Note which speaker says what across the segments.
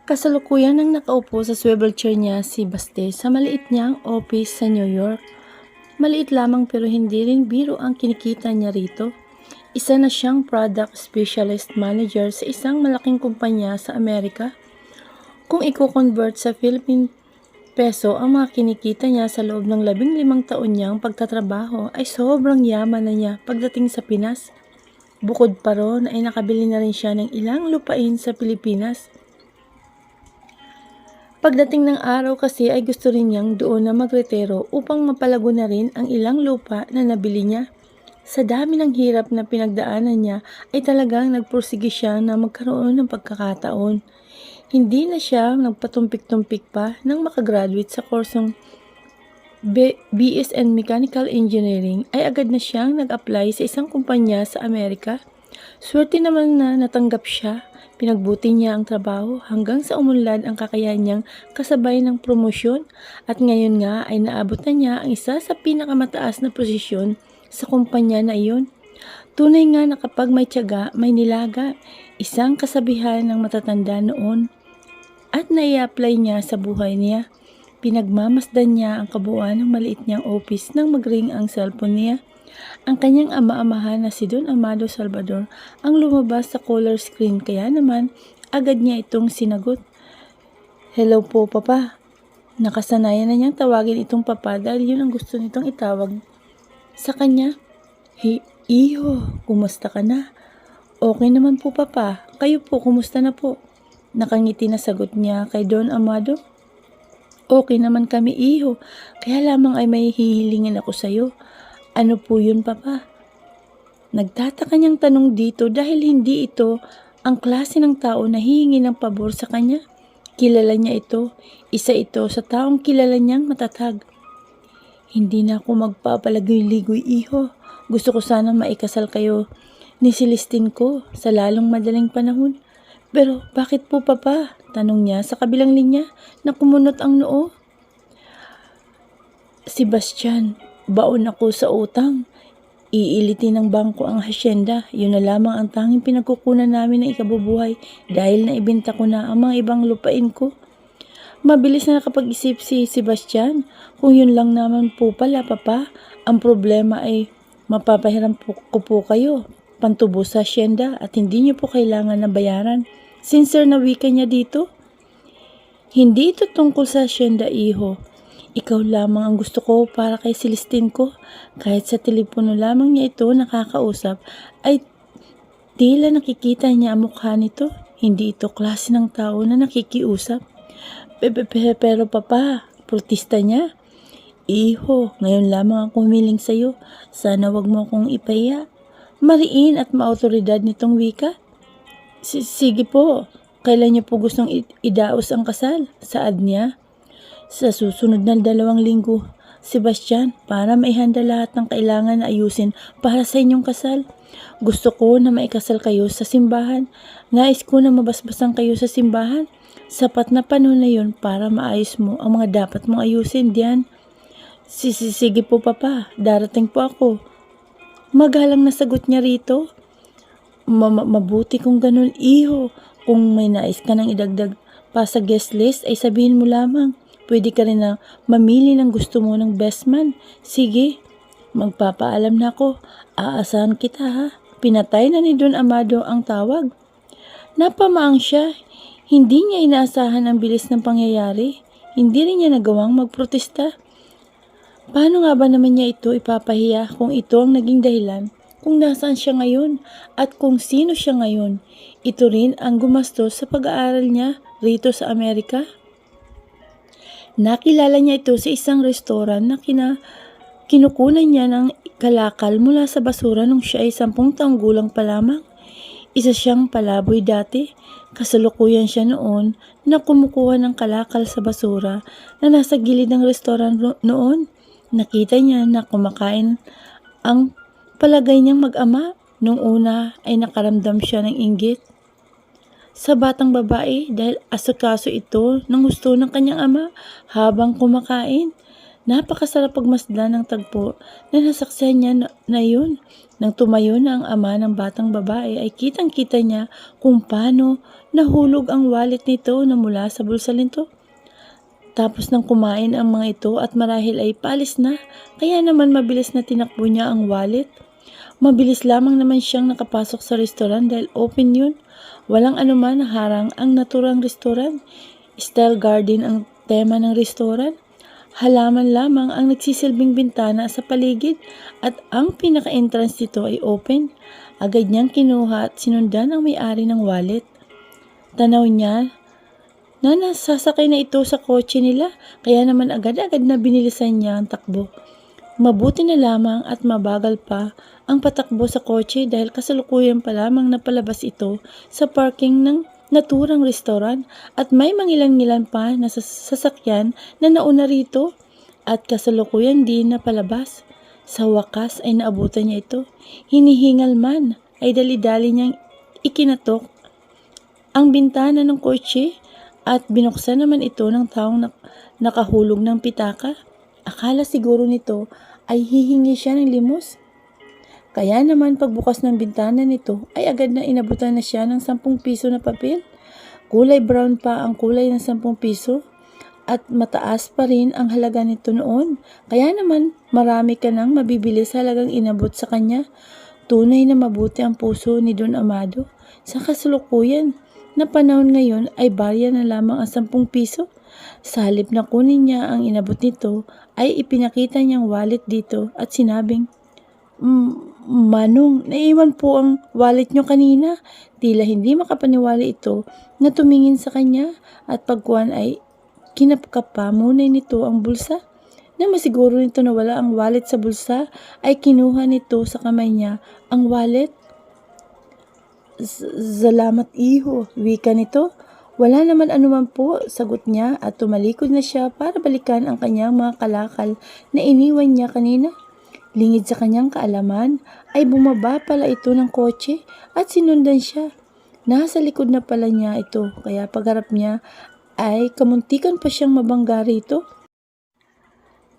Speaker 1: Kasalukuyan nang nakaupo sa swivel chair niya si Baste sa maliit niyang office sa New York. Maliit lamang pero hindi rin biro ang kinikita niya rito. Isa na siyang product specialist manager sa isang malaking kumpanya sa Amerika. Kung i-convert sa Philippine peso ang mga kinikita niya sa loob ng 15 taon niyang pagtatrabaho ay sobrang yaman na niya pagdating sa Pinas. Bukod pa ron ay nakabili na rin siya ng ilang lupain sa Pilipinas. Pagdating ng araw kasi ay gusto rin niyang doon na magretiro upang mapalago na rin ang ilang lupa na nabili niya. Sa dami ng hirap na pinagdaanan niya ay talagang nagpursige siya na magkaroon ng pagkakataon. Hindi na siya nagpatumpik-tumpik pa nang makagraduate sa kursong BS and Mechanical Engineering ay agad na siyang nag-apply sa isang kumpanya sa Amerika. Swerte naman na natanggap siya. Pinagbuti niya ang trabaho hanggang sa umunlad ang kakayahan niyang kasabay ng promosyon at ngayon nga ay naabot na niya ang isa sa pinakamataas na posisyon sa kumpanya na iyon. Tunay nga na kapag may tiyaga, may nilaga, isang kasabihan ng matatanda noon at nai-apply niya sa buhay niya. Pinagmamasdan niya ang kabuuan ng maliit niyang office nang mag-ring ang cellphone niya. Ang kanyang ama-amahan na si Don Amado Salvador ang lumabas sa caller screen kaya naman agad niya itong sinagot. Hello po, Papa. Nakasanayan na niyang tawagin itong Papa dahil yun ang gusto nitong itawag sa kanya. Hey, Iho, kumusta ka na? Okay naman po, Papa. Kayo po, kumusta na po? Nakangiti na sagot niya kay Don Amado. Okay naman kami, Iho. Kaya lamang ay may hihilingin ako sa'yo. Ano po yun, Papa? Nagtataka niyang tanong dito dahil hindi ito ang klase ng tao na hihingi ng pabor sa kanya. Kilala niya ito. Isa ito sa taong kilala niyang matatag. Hindi na ako magpapalagoy-ligoy, Iho. Gusto ko sana maikasal kayo ni Celestine ko sa lalong madaling panahon. Pero bakit po, Papa? Tanong niya sa kabilang linya na kumunot ang noo. Sebastian, baon ako sa utang. Iilitin ng bangko ang hasyenda. Yun na lamang ang tanging pinagkukunan namin ng ikabubuhay dahil naibenta ko na ang mga ibang lupain ko. Mabilis na nakapag-isip si Sebastian. Kung yun lang naman po pala, Papa, ang problema ay mapapahiram ko po kayo pantubo sa hasyenda at hindi niyo po kailangan na bayaran. Sincere na wika niya dito. Hindi ito tungkol sa hasyenda, Iho. Ikaw lamang ang gusto ko para kay Celestine ko. Kahit sa telepono lamang niya ito nakakausap, ay tila nakikita niya ang mukha nito. Hindi ito klase ng tao na nakikiusap. Pero Papa, protesta niya. Iho, ngayon lamang ako humiling sa'yo. Sana wag mo akong ipahiya. Mariin at maautoridad nitong wika. Sige po, kailan niyo po gustong idaos ang kasal? Saad niya. Sa susunod na 2 linggo, Sebastian, para maihanda lahat ng kailangan na ayusin para sa inyong kasal. Gusto ko na maikasal kayo sa simbahan. Nais ko na mabasbasan kayo sa simbahan. Sapat na panahon na yun para maayos mo ang mga dapat mong ayusin diyan. Sige po, Papa, darating po ako. Magalang na sagot niya rito. Mabuti kung ganun, Iho. Kung may nais ka nang idagdag pa sa guest list ay sabihin mo lamang. Pwede ka rin na mamili ng gusto mo ng best man. Sige, magpapaalam na ako. Aasahan kita, ha. Pinatay na ni Don Amado ang tawag. Napamaang siya. Hindi niya inaasahan ang bilis ng pangyayari. Hindi rin niya nagawang magprotesta. Paano nga ba naman niya ito ipapahiya kung ito ang naging dahilan? Kung nasaan siya ngayon at kung sino siya ngayon? Ito rin ang gumastos sa pag-aaral niya rito sa Amerika. Nakilala niya ito sa isang restoran na kinukunan niya ng kalakal mula sa basura nung siya ay 10 taong gulang pa lamang. Isa siyang palaboy dati. Kasalukuyan siya noon na kumukuha ng kalakal sa basura na nasa gilid ng restoran noon. Nakita niya na kumakain ang palagay niyang mag-ama. Nung una ay nakaramdam siya ng inggit sa batang babae dahil asikaso ito ng gusto ng kanyang ama habang kumakain. Napakasarap pagmasdan ng tagpo na nasaksihan niya na yun. Nang tumayo na ang ama ng batang babae ay kitang-kita niya kung paano nahulog ang wallet nito na mula sa bulsa nito. Tapos nang kumain ang mga ito at marahil ay palis na, kaya naman mabilis na tinakbo niya ang wallet. Mabilis lamang naman siyang nakapasok sa restaurant dahil open yun. Walang anuman na harang ang naturang restaurant. Style garden ang tema ng restaurant. Halaman lamang ang nagsisilbing bintana sa paligid at ang pinaka-entrance nito ay open. Agad niyang kinuha at sinundan ang may-ari ng wallet. Tanaw niya na nasasakay na ito sa kotse nila, kaya naman agad-agad na binilisan niya ang takbo. Mabuti na lamang at mabagal pa ang patakbo sa kotse dahil kasalukuyan pa lamang napalabas ito sa parking ng naturang restaurant at may mangilan-ngilan pa na sasakyan na nauna rito at kasalukuyan din napalabas. Sa wakas ay naabutan niya ito. Hinihingal man ay dali-dali niyang ikinatok ang bintana ng kotse at binuksan naman ito ng taong nakahulog ng pitaka. Akala siguro nito ay hihingi siya ng limos. Kaya naman pagbukas ng bintana nito ay agad na inabutan na siya ng 10 piso na papel. Kulay brown pa ang kulay ng 10 piso at mataas pa rin ang halaga nito noon. Kaya naman marami ka nang mabibili sa halagang inabot sa kanya. Tunay na mabuti ang puso ni Don Amado. Sa kasalukuyan na panahon ngayon ay barya na lamang ang 10 piso. Sa halip na kunin niya ang inabot nito ay ipinakita niyang wallet dito at sinabing, Manong, naiwan po ang wallet niyo kanina. Tila hindi makapaniwala ito na tumingin sa kanya at pagkuhan ay kinapkap pa muna nito ang bulsa. Na masiguro nito na wala ang wallet sa bulsa ay kinuha nito sa kamay niya ang wallet. Salamat iho, wika nito. Wala naman anuman po, sagot niya at tumalikod na siya para balikan ang kanyang mga kalakal na iniwan niya kanina. Lingid sa kanyang kaalaman ay bumaba pala ito ng kotse at sinundan siya. Nasa likod na pala niya ito kaya pagharap niya ay kamuntikan pa siyang mabangga rito.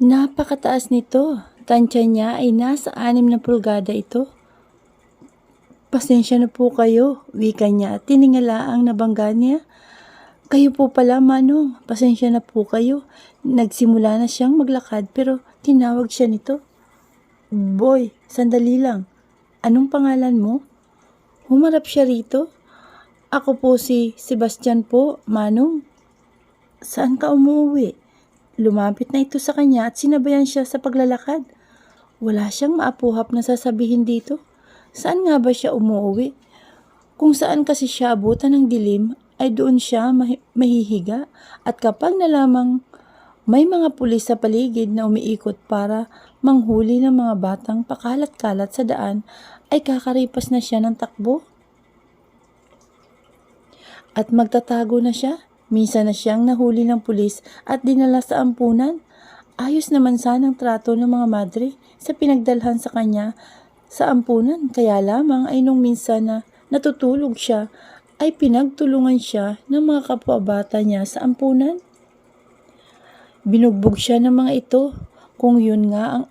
Speaker 1: Napakataas nito. Tansya niya ay nasa 6 na pulgada ito. Pasensya na po kayo, wika niya at tiningala ang nabangga niya. Kayo po pala, Manong. Pasensya na po kayo. Nagsimula na siyang maglakad pero tinawag siya nito. Boy, sandali lang. Anong pangalan mo? Humarap siya rito. Ako po si Sebastian po, Manong. Saan ka umuwi? Lumapit na ito sa kanya at sinabayan siya sa paglalakad. Wala siyang maapuhap na sasabihin dito. Saan nga ba siya umuwi? Kung saan kasi siya abutan ng dilim, ay doon siya mahihiga at kapag nalamang may mga pulis sa paligid na umiikot para manghuli ng mga batang pakalat-kalat sa daan, ay kakaripas na siya ng takbo. At magtatago na siya. Minsan na siyang nahuli ng pulis at dinala sa ampunan. Ayos naman sanang trato ng mga madre sa pinagdalhan sa kanya sa ampunan. Kaya lamang ay nung minsan na natutulog siya, ay pinagtulungan siya ng mga kapwa-bata niya sa ampunan. Binugbog siya ng mga ito kung yun nga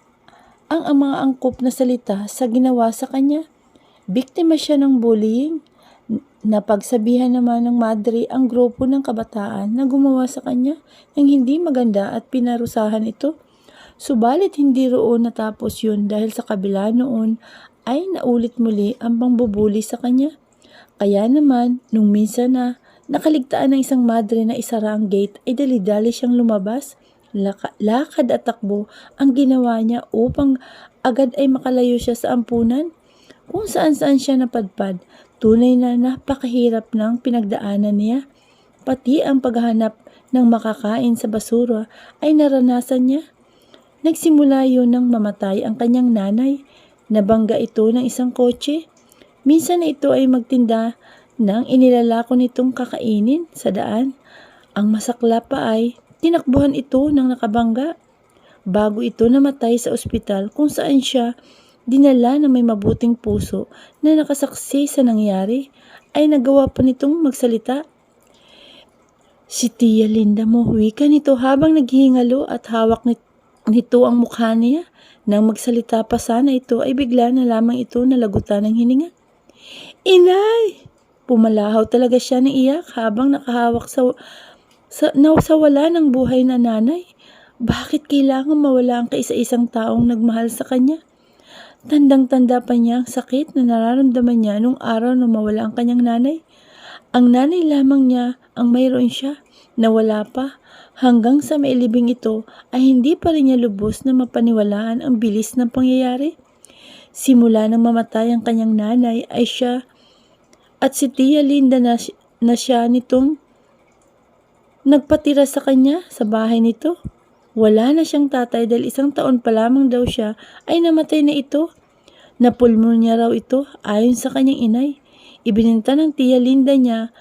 Speaker 1: ang mga angkop na salita sa ginawa sa kanya. Biktima siya ng bullying. Napagsabihan naman ng madre ang grupo ng kabataan na gumawa sa kanya ng hindi maganda at pinarusahan ito. Subalit hindi roon natapos yun dahil sa kabila noon ay naulit muli ang pangbubuli sa kanya. Kaya naman, nung minsan na nakaligtaan ng isang madre na isara ang gate, ay dali-dali siyang lumabas. Lakad at takbo ang ginawa niya upang agad ay makalayo siya sa ampunan. Kung saan-saan siya napadpad, tunay na napakahirap ng pinagdaanan niya. Pati ang paghahanap ng makakain sa basura ay naranasan niya. Nagsimula yun nang mamatay ang kanyang nanay. Nabangga ito ng isang kotse. Minsan na ito ay magtinda nang inilalako nitong kakainin sa daan. Ang masakla pa ay tinakbuhan ito ng nakabangga. Bago ito namatay sa ospital kung saan siya dinala na may mabuting puso na nakasaksi sa nangyari, ay nagawa pa nitong magsalita. Si Tia Linda mo, wika nito habang naghihingalo at hawak nito ang mukha niya. Nang magsalita pa sana ito ay bigla na lamang ito nalagutan ng hininga. Inay! Pumalahaw talaga siya ng iyak habang nakahawak sa wala ng buhay na nanay. Bakit kailangan mawala ang kaisa-isang taong nagmahal sa kanya? Tandang-tanda pa niya ang sakit na nararamdaman niya nung araw na mawala ang kanyang nanay. Ang nanay lamang niya ang mayroon siya, na wala pa. Hanggang sa mailibing ito ay hindi pa rin niya lubos na mapaniwalaan ang bilis ng pangyayari. Simula nang mamatay ang kanyang nanay ay siya at si Tia Linda na siya nitong nagpatira sa kanya sa bahay nito. Wala na siyang tatay dahil 1 taon pa lamang daw siya ay namatay na ito. Napulmonya raw ito ayon sa kanyang inay. Ibininta ng Tia Linda niya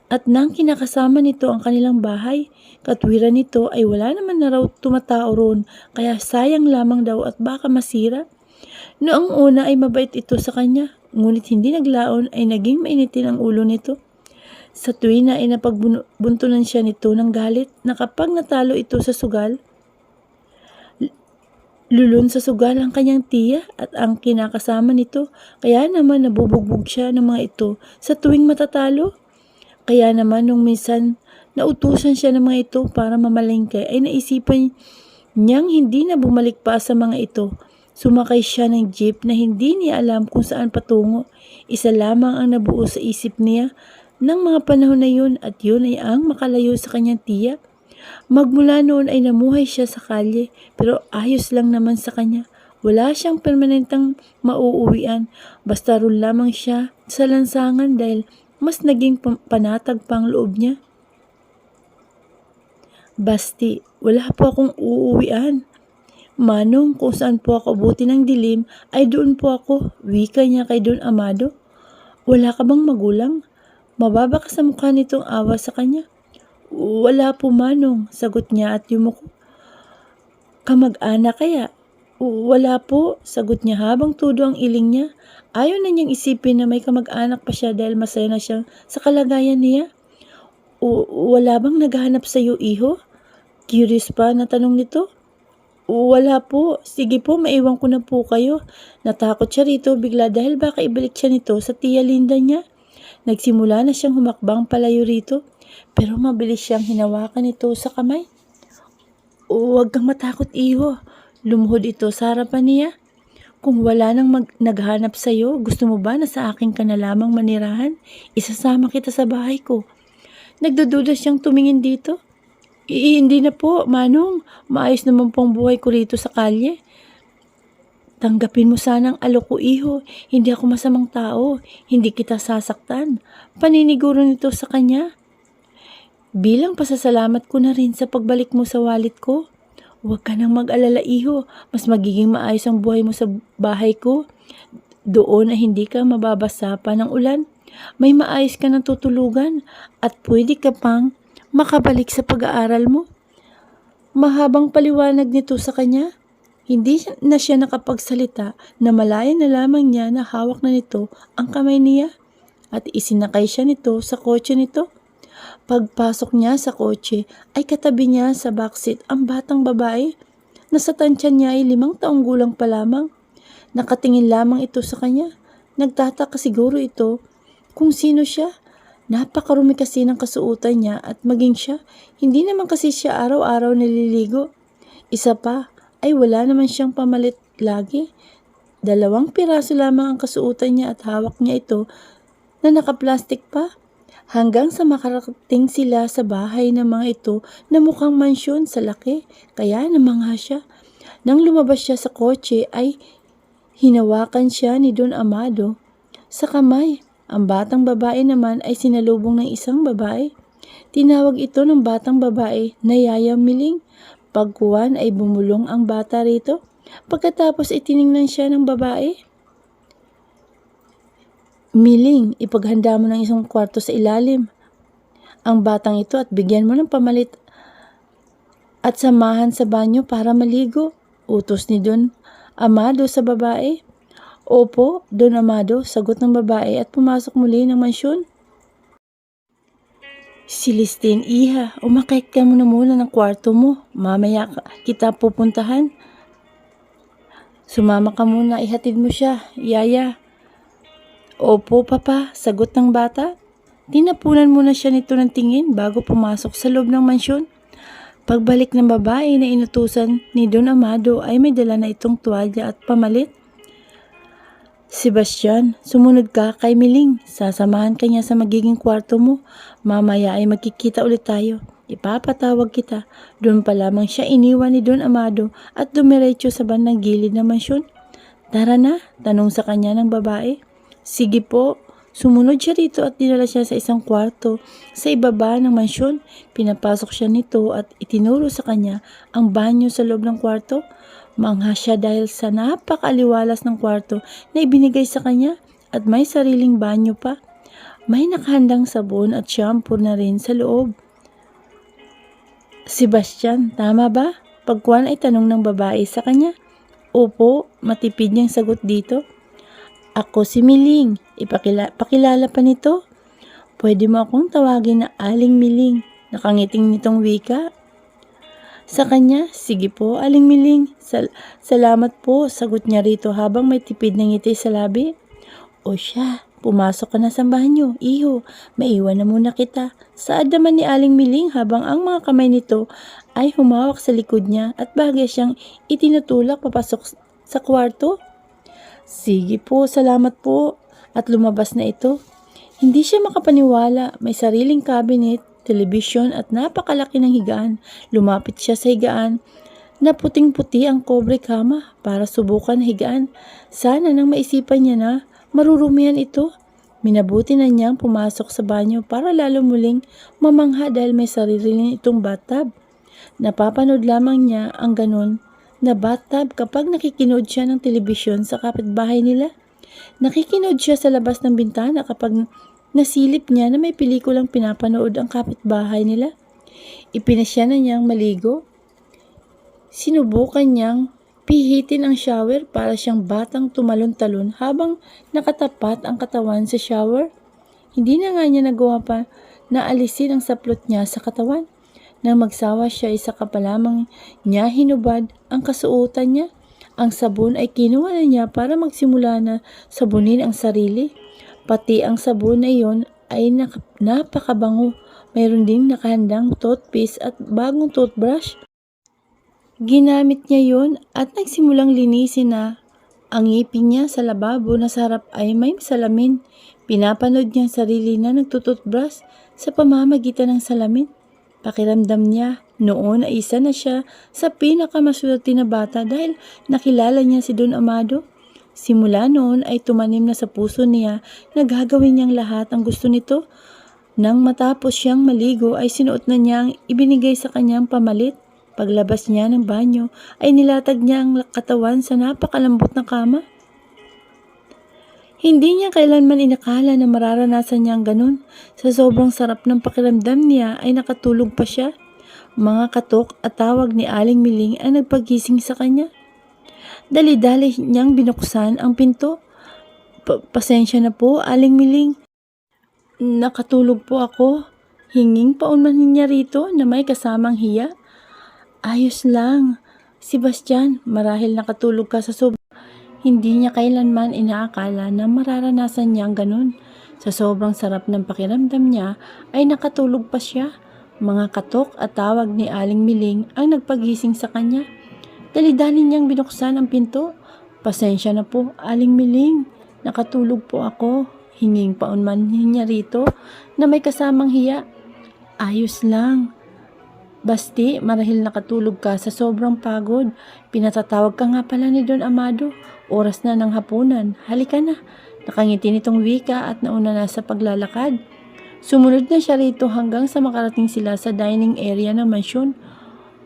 Speaker 1: at nang kinakasama nito ang kanilang bahay. Katwiran nito ay wala naman na raw tumatao roon, kaya sayang lamang daw at baka masira. Noong una ay mabait ito sa kanya, ngunit hindi naglaon ay naging mainitin ang ulo nito. Sa tuwina ay napagbuntunan siya nito ng galit na kapag natalo ito sa sugal, lulun sa sugal ang kanyang tiya at ang kinakasama nito, kaya naman nabubugbog siya ng mga ito sa tuwing matatalo. Kaya naman nung minsan nautusan siya ng mga ito para mamalengke ay naisipan niyang hindi na bumalik pa sa mga ito. Sumakay siya ng jeep na hindi niya alam kung saan patungo. Isa lamang ang nabuo sa isip niya ng mga panahon na yun at yun ay ang makalayo sa kanyang tiya. Magmula noon ay namuhay siya sa kalye pero ayos lang naman sa kanya. Wala siyang permanentang mauuwian, basta roon lamang siya sa lansangan dahil mas naging panatag pang loob niya. Basti, wala po akong uuwian. Manong, kung saan po ako abuti ng dilim, ay doon po ako, wika niya kay Don Amado. Wala ka bang magulang? Mababa ka sa mukha nitong awa sa kanya. Wala po manong, sagot niya at yumuko. Kamag-anak kaya? Wala po, sagot niya habang tudo ang iling niya. Ayaw na niyang isipin na may kamag-anak pa siya dahil masaya na siya sa kalagayan niya. Wala bang naghahanap sa iyo, iho? Curious pa na tanong nito. Wala po. Sige po, maiwan ko na po kayo. Natakot siya rito bigla dahil baka ibalik siya nito sa Tia Linda niya. Nagsimula na siyang humakbang palayo rito, pero mabilis siyang hinawakan ito sa kamay. Huwag kang matakot, iho. Lumuhod ito sa harapan niya. Kung wala nang naghanap sa iyo, gusto mo ba na sa akin ka na lamang manirahan? Isasama kita sa bahay ko. Nagdududa siyang tumingin dito. Hindi na po, manong. Maayos naman pong buhay ko rito sa kalye. Tanggapin mo sanang alok ko, iho. Hindi ako masamang tao. Hindi kita sasaktan. Paniniguro nito sa kanya. Bilang pasasalamat ko na rin sa pagbalik mo sa wallet ko. Huwag ka nang mag-alala, iho. Mas magiging maayos ang buhay mo sa bahay ko. Doon ay hindi ka mababasa pa ng ulan. May maayos ka ng tutulugan at pwede ka pang makabalik sa pag-aaral mo. Mahabang paliwanag nito sa kanya. Hindi na siya nakapagsalita na malaya na lamang niya na hawak na nito ang kamay niya at isinakay siya nito sa kotse nito. Pagpasok niya sa kotse ay katabi niya sa backseat ang batang babae na sa tansya niya ay 5 taong gulang pa lamang. Nakatingin lamang ito sa kanya. Nagtataka siguro ito kung sino siya. Napakarumi kasi ng kasuotan niya at maging siya, hindi naman kasi siya araw-araw naliligo. Isa pa ay wala naman siyang pamalit lagi. 2 piraso lamang ang kasuotan niya at hawak niya ito na nakaplastik pa. Hanggang sa makarating sila sa bahay ng mga ito na mukhang mansyon sa laki, kaya namangha siya. Nang lumabas siya sa kotse ay hinawakan siya ni Don Amado sa kamay. Ang batang babae naman ay sinalubong ng isang babae. Tinawag ito ng batang babae na Yaya Miling. Pagkuwan ay bumulong ang bata rito. Pagkatapos itiningnan siya ng babae. Miling, ipaghanda mo ng 1 kwarto sa ilalim ang batang ito at bigyan mo ng pamalit at samahan sa banyo para maligo. Utos ni Don Amado sa babae. Opo, Don Amado, sagot ng babae at pumasok muli ng mansyon. Celestine, iha, umakyat ka muna ng kwarto mo. Mamaya kita pupuntahan. Sumama ka muna, ihatid mo siya, Yaya. Opo, Papa, sagot ng bata. Tinapunan muna siya nito ng tingin bago pumasok sa loob ng mansyon. Pagbalik ng babae na inutusan ni Don Amado ay may dala na itong tuwalya at pamalit. Sebastian, sumunod ka kay Miling. Sasamahan ka niya sa magiging kwarto mo. Mamaya ay magkikita ulit tayo. Ipapatawag kita. Doon pa lamang siya iniwan ni Don Amado at dumiretso sa bandang gilid ng mansyon. Tara na, tanong sa kanya ng babae. Sige po. Sumunod siya rito at dinala siya sa isang kwarto sa ibaba ng mansyon. Pinapasok siya nito at itinuro sa kanya ang banyo sa loob ng kwarto. Mangha siya dahil sa napakaliwalas ng kwarto na ibinigay sa kanya at may sariling banyo pa. May nakahandang sabon at shampoo na rin sa loob. Sebastian, tama ba? Pagkuhan ay tanong ng babae sa kanya. Opo, matipid niyang sagot dito. Ako si Miling. Pakilala pa nito. Pwede mo akong tawagin na Aling Miling. Nakangiting nitong wika. Sa kanya, sige po, Aling Miling. Salamat po, sagot niya rito habang may tipid na ngiti sa labi. O siya, pumasok ka na sa banyo, iho. Maiwan na muna kita. Saad naman ni Aling Miling habang ang mga kamay nito ay humawak sa likod niya at bagay siyang itinutulak papasok sa kwarto. Sige po, salamat po. At lumabas na ito. Hindi siya makapaniwala, may sariling cabinet, telebisyon at napakalaki ng higaan. Lumapit siya sa higaan na puting-puti ang kobre kama para subukan higaan. Sana nang maisipan niya na marurumihan ito. Minabuti na niyang pumasok sa banyo para lalo muling mamangha dahil may sarili itong bathtub. Napapanood lamang niya ang ganun na bathtub kapag nakikinood siya ng telebisyon sa kapitbahay nila. Nakikinood siya sa labas ng bintana kapag nasilip niya na may pelikulang pinapanood ang kapitbahay nila. Ipinasya na niyang maligo. Sinubukan niyang pihitin ang shower para siyang batang tumalon-talon habang nakatapat ang katawan sa shower. Hindi na nga niya nagawa pa na alisin ang saplot niya sa katawan. Nang magsawa siya, isa ka pa lamang niya hinubad ang kasuotan niya. Ang sabon ay kinuha na niya para magsimula na sabunin ang sarili. Pati ang sabon na iyon ay napakabango. Mayroon ding nakahandang toothpaste at bagong toothbrush. Ginamit niya yon at nagsimulang linisin na ang ngipin niya sa lababo na sa harap ay may salamin. Pinapanood niya ang sarili na nagtutoothbrush sa pamamagitan ng salamin. Pakiramdam niya noon ay isa na siya sa pinakamaswerte na bata dahil nakilala niya si Don Amado. Simula noon ay tumanim na sa puso niya na gagawin niyang lahat ang gusto nito. Nang matapos siyang maligo ay sinuot na niya ang ibinigay sa kanyang pamalit. Paglabas niya ng banyo ay nilatag niya ang katawan sa napakalambot na kama. Hindi niya kailanman inakala na mararanasan niya ang ganun. Sa sobrang sarap ng pakiramdam niya ay nakatulog pa siya. Mga katok at tawag ni Aling Miling ay nagpagising sa kanya. Dali-dali niyang binuksan ang pinto. Pasensya na po, Aling Miling. Nakatulog po ako. Hinging paunmanin niya rito na may kasamang hiya. Ayos lang. Sebastian, marahil nakatulog ka sa sobrang. Hindi niya kailanman inaakala na mararanasan niya ang ganun. Sa sobrang sarap ng pakiramdam niya ay nakatulog pa siya. Mga katok at tawag ni Aling Miling ang nagpagising sa kanya. Dali-dali niyang binuksan ang pinto. Pasensya na po, Aling Miling. Nakatulog po ako. Hinging paunmanin niya rito na may kasamang hiya. Ayos lang. Basti, marahil nakatulog ka sa sobrang pagod. Pinatatawag ka nga pala ni Don Amado. Oras na ng hapunan. Halika na. Nakangiti nitong wika at nauna na sa paglalakad. Sumunod na siya rito hanggang sa makarating sila sa dining area ng mansyon.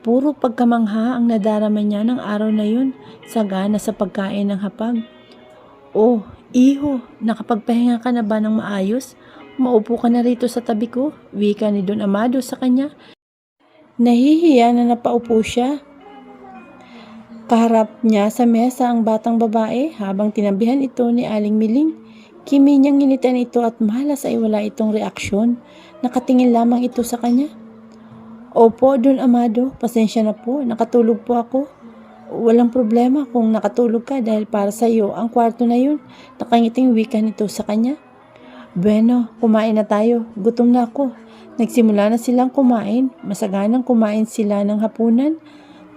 Speaker 1: Puro pagkamangha ang nadarama niya ng araw na yun. Sagana sa pagkain ng hapag. Oh, iho, nakapagpahinga ka na ba ng maayos? Maupo ka na rito sa tabi ko. Wika ni Don Amado sa kanya. Nahihiya na napaupo siya. Kaharap niya sa mesa ang batang babae habang tinabihan ito ni Aling Miling. Kimi niyang nginitan ito at malas ay wala itong reaksyon. Nakatingin lamang ito sa kanya. Opo, Don Amado, pasensya na po, nakatulog po ako. Walang problema kung nakatulog ka dahil para sa iyo ang kwarto na yun. Nakangiting wika nito sa kanya. Bueno, kumain na tayo. Gutom na ako. Nagsimula na silang kumain. Masaganang kumain sila ng hapunan.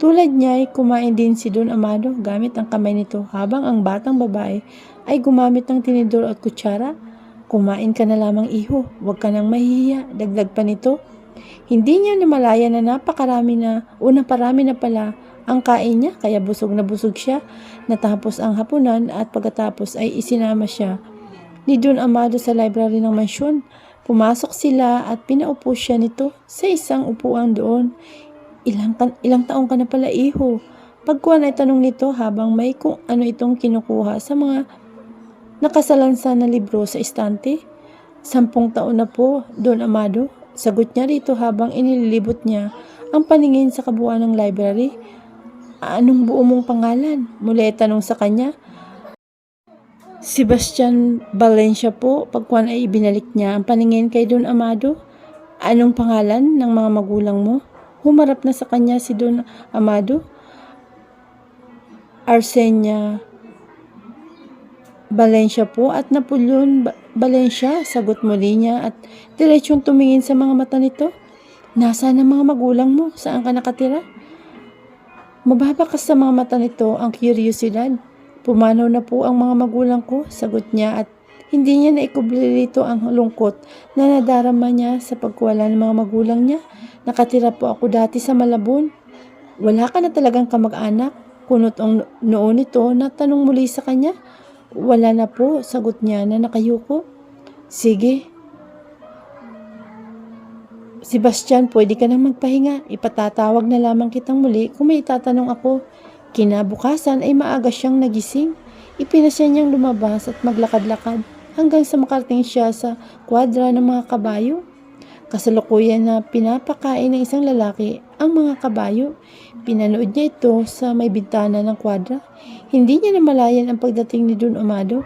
Speaker 1: Tulad niya ay kumain din si Don Amado gamit ang kamay nito habang ang batang babae ay gumamit ng tinidor at kutsara. Kumain ka na lamang iho. Huwag ka nang mahihiya. Dagdag pa nito. Hindi niya namalaya na napakarami na parami na pala ang kain niya kaya busog na busog siya. Natapos ang hapunan at pagkatapos ay isinama siya ni Don Amado sa library ng mansyon. Pumasok sila at pinaupo siya nito sa isang upuan doon. Ilang taong ka na pala iho? Pagkuhan ay tanong nito habang may kung ano itong kinukuha sa mga nakasalansa na libro sa estante. 10 taon na po, Don Amado. Sagot niya rito habang inililibot niya ang paningin sa kabuuan ng library. Anong buo mong pangalan? Muli tanong sa kanya. Sebastian Valencia po. Pagkuhan ay ibinalik niya ang paningin kay Don Amado. Anong pangalan ng mga magulang mo? Humarap na sa kanya si Don Amado. Arsenia Valencia po at Napoleon Valencia, sagot muli niya at diretsong tumingin sa mga mata nito. Nasaan ang mga magulang mo? Saan ka nakatira? Mababakas sa mga mata nito ang kuryosidad. Pumanaw na po ang mga magulang ko, sagot niya at hindi niya naikubli rito ang lungkot na nadarama niya sa pagwala ng mga magulang niya. Nakatira po ako dati sa Malabon. Wala ka na talagang kamag-anak? Kunot ang noon nito na tanong muli sa kanya. Wala na po, sagot niya na nakayuko. Sige. Sebastian, pwede ka nang magpahinga. Ipatatawag na lamang kitang muli kung may itatanong ako. Kinabukasan ay maaga siyang nagising. Ipinasya niyang lumabas at maglakad-lakad hanggang sa makarating siya sa kwadra ng mga kabayo. Kasalukuyan na pinapakain ng isang lalaki ang mga kabayo. Pinanood niya ito sa may bintana ng kwadra. Hindi niya namalayan ang pagdating ni Don Amado.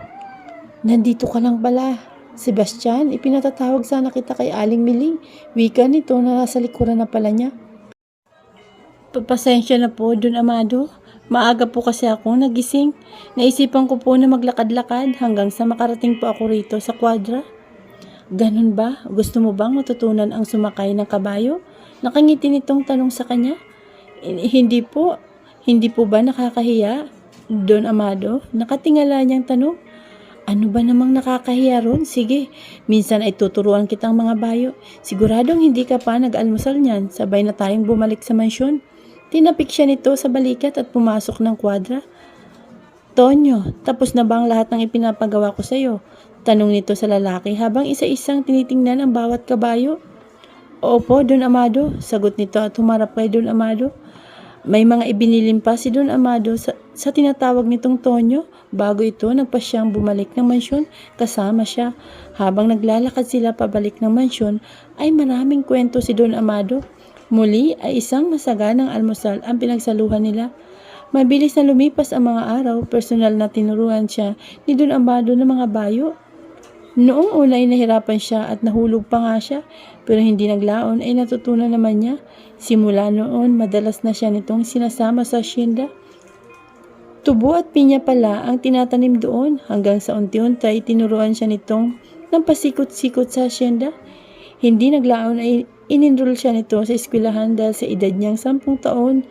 Speaker 1: Nandito ka lang pala. Sebastian, ipinatatawag sana kita kay Aling Miling. Wika nito na nasa likuran na pala niya. Pasensya na po, Don Amado. Maaga po kasi ako nagising. Naisipan ko po na maglakad-lakad hanggang sa makarating po ako rito sa kwadra. Ganun ba? Gusto mo bang matutunan ang sumakay ng kabayo? Nakangiti nitong tanong sa kanya. Hindi po. Hindi po ba nakakahiya? Don Amado, nakatingala niyang tanong. Ano ba namang nakakahiya ron? Sige, minsan ay tuturuan kitang mga bayo. Siguradong hindi ka pa nag-almusal niyan. Sabay na tayong bumalik sa mansyon. Tinapik siya nito sa balikat at pumasok ng kwadra. Tonyo, tapos na ba ang lahat ng ipinapagawa ko sa iyo? Tanong nito sa lalaki habang isa-isang tinitingnan ang bawat kabayo. Opo, Don Amado, sagot nito at humarap kay Don Amado. May mga ibinilim pa si Don Amado sa tinatawag nitong Tonyo. Bago ito, nagpasyang bumalik ng mansyon kasama siya. Habang naglalakad sila pabalik ng mansyon, ay maraming kwento si Don Amado. Muli ay isang masaganang almusal ang pinagsaluhan nila. Mabilis na lumipas ang mga araw, personal na tinuruan siya ni Don Amado ng mga bayo. Noong una ay nahirapan siya at nahulog pa nga siya, pero hindi naglaon ay natutunan naman niya. Simula noon, madalas na siya nitong sinasama sa asyenda. Tubo at pinya pala ang tinatanim doon hanggang sa unti-unti ay tinuruan siya nitong ng pasikot-sikot sa asyenda. Hindi naglaon ay in-enroll siya nito sa eskwelahan dahil sa edad niyang 10 taon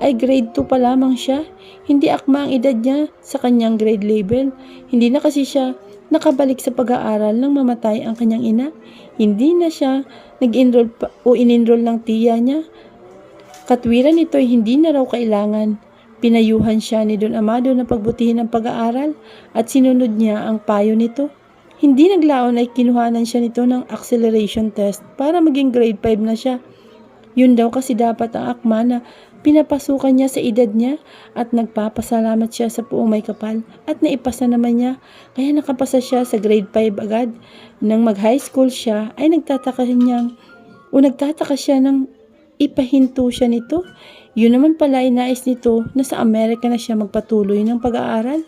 Speaker 1: ay grade 2 pa lamang siya. Hindi akma ang edad niya sa kanyang grade level. Hindi na kasi siya nakabalik sa pag-aaral nang mamatay ang kanyang ina. Hindi na siya nag-enroll o in-enroll ng tiya niya. Katwiran nito ay hindi na raw kailangan. Pinayuhan siya ni Don Amado na pagbutihin ang pag-aaral at sinunod niya ang payo nito. Hindi naglaon ay kinuhanan siya nito ng acceleration test para maging grade 5 na siya. Yun daw kasi dapat ang akma na pinapasukan niya sa edad niya at nagpapasalamat siya sa puong may kapal at naipasa naman niya kaya nakapasa siya sa grade 5 agad. Nang mag-high school siya ay nagtataka siya nang ipahinto siya nito. Yun naman pala ay nais nito na sa Amerika na siya magpatuloy ng pag-aaral.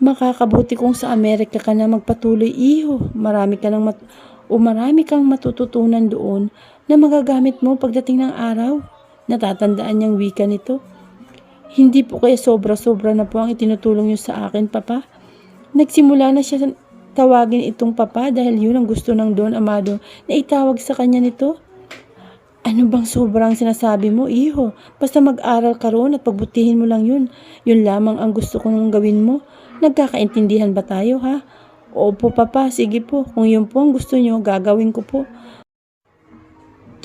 Speaker 1: Makakabuti kung sa Amerika ka na magpatuloy, iho. Marami kang matututunan doon na magagamit mo pagdating ng araw. Natatandaan niyang wika nito. Hindi po kaya sobra-sobra na po ang itinutulong niyo sa akin, Papa? Nagsimula na siya tawagin itong Papa dahil yun ang gusto ng Don Amado na itawag sa kanya nito. Ano bang sobrang sinasabi mo, iho? Basta mag-aral ka roon at pagbutihin mo lang yun. Yun lamang ang gusto kong gawin mo. Nagkakaintindihan ba tayo, ha? Opo, Papa. Sige po. Kung yun po ang gusto nyo, gagawin ko po.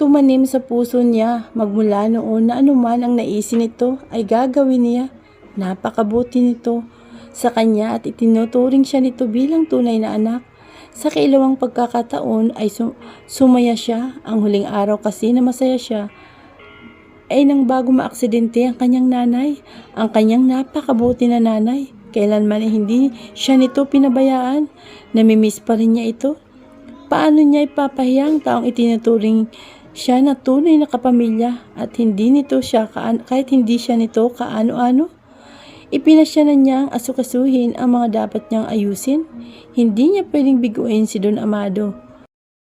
Speaker 1: Tumanim sa puso niya magmula noon na anuman ang naisin nito ay gagawin niya. Napakabuti nito sa kanya at itinuturing siya nito bilang tunay na anak. Sa kailawang pagkakataon ay sumaya siya. Ang huling araw kasi na masaya siya ay nang bago maaksidente ang kanyang nanay. Ang kanyang napakabuti na nanay. Kailanman ay hindi siya nito pinabayaan. Namimiss pa rin niya ito. Paano niya ipapahiya ang taong itinuturing siya na tunay na kapamilya at hindi nito siya kahit hindi siya nito kaano-ano? Ipinasya na niyang asukasuhin ang mga dapat niyang ayusin. Hindi niya pwedeng biguin si Don Amado.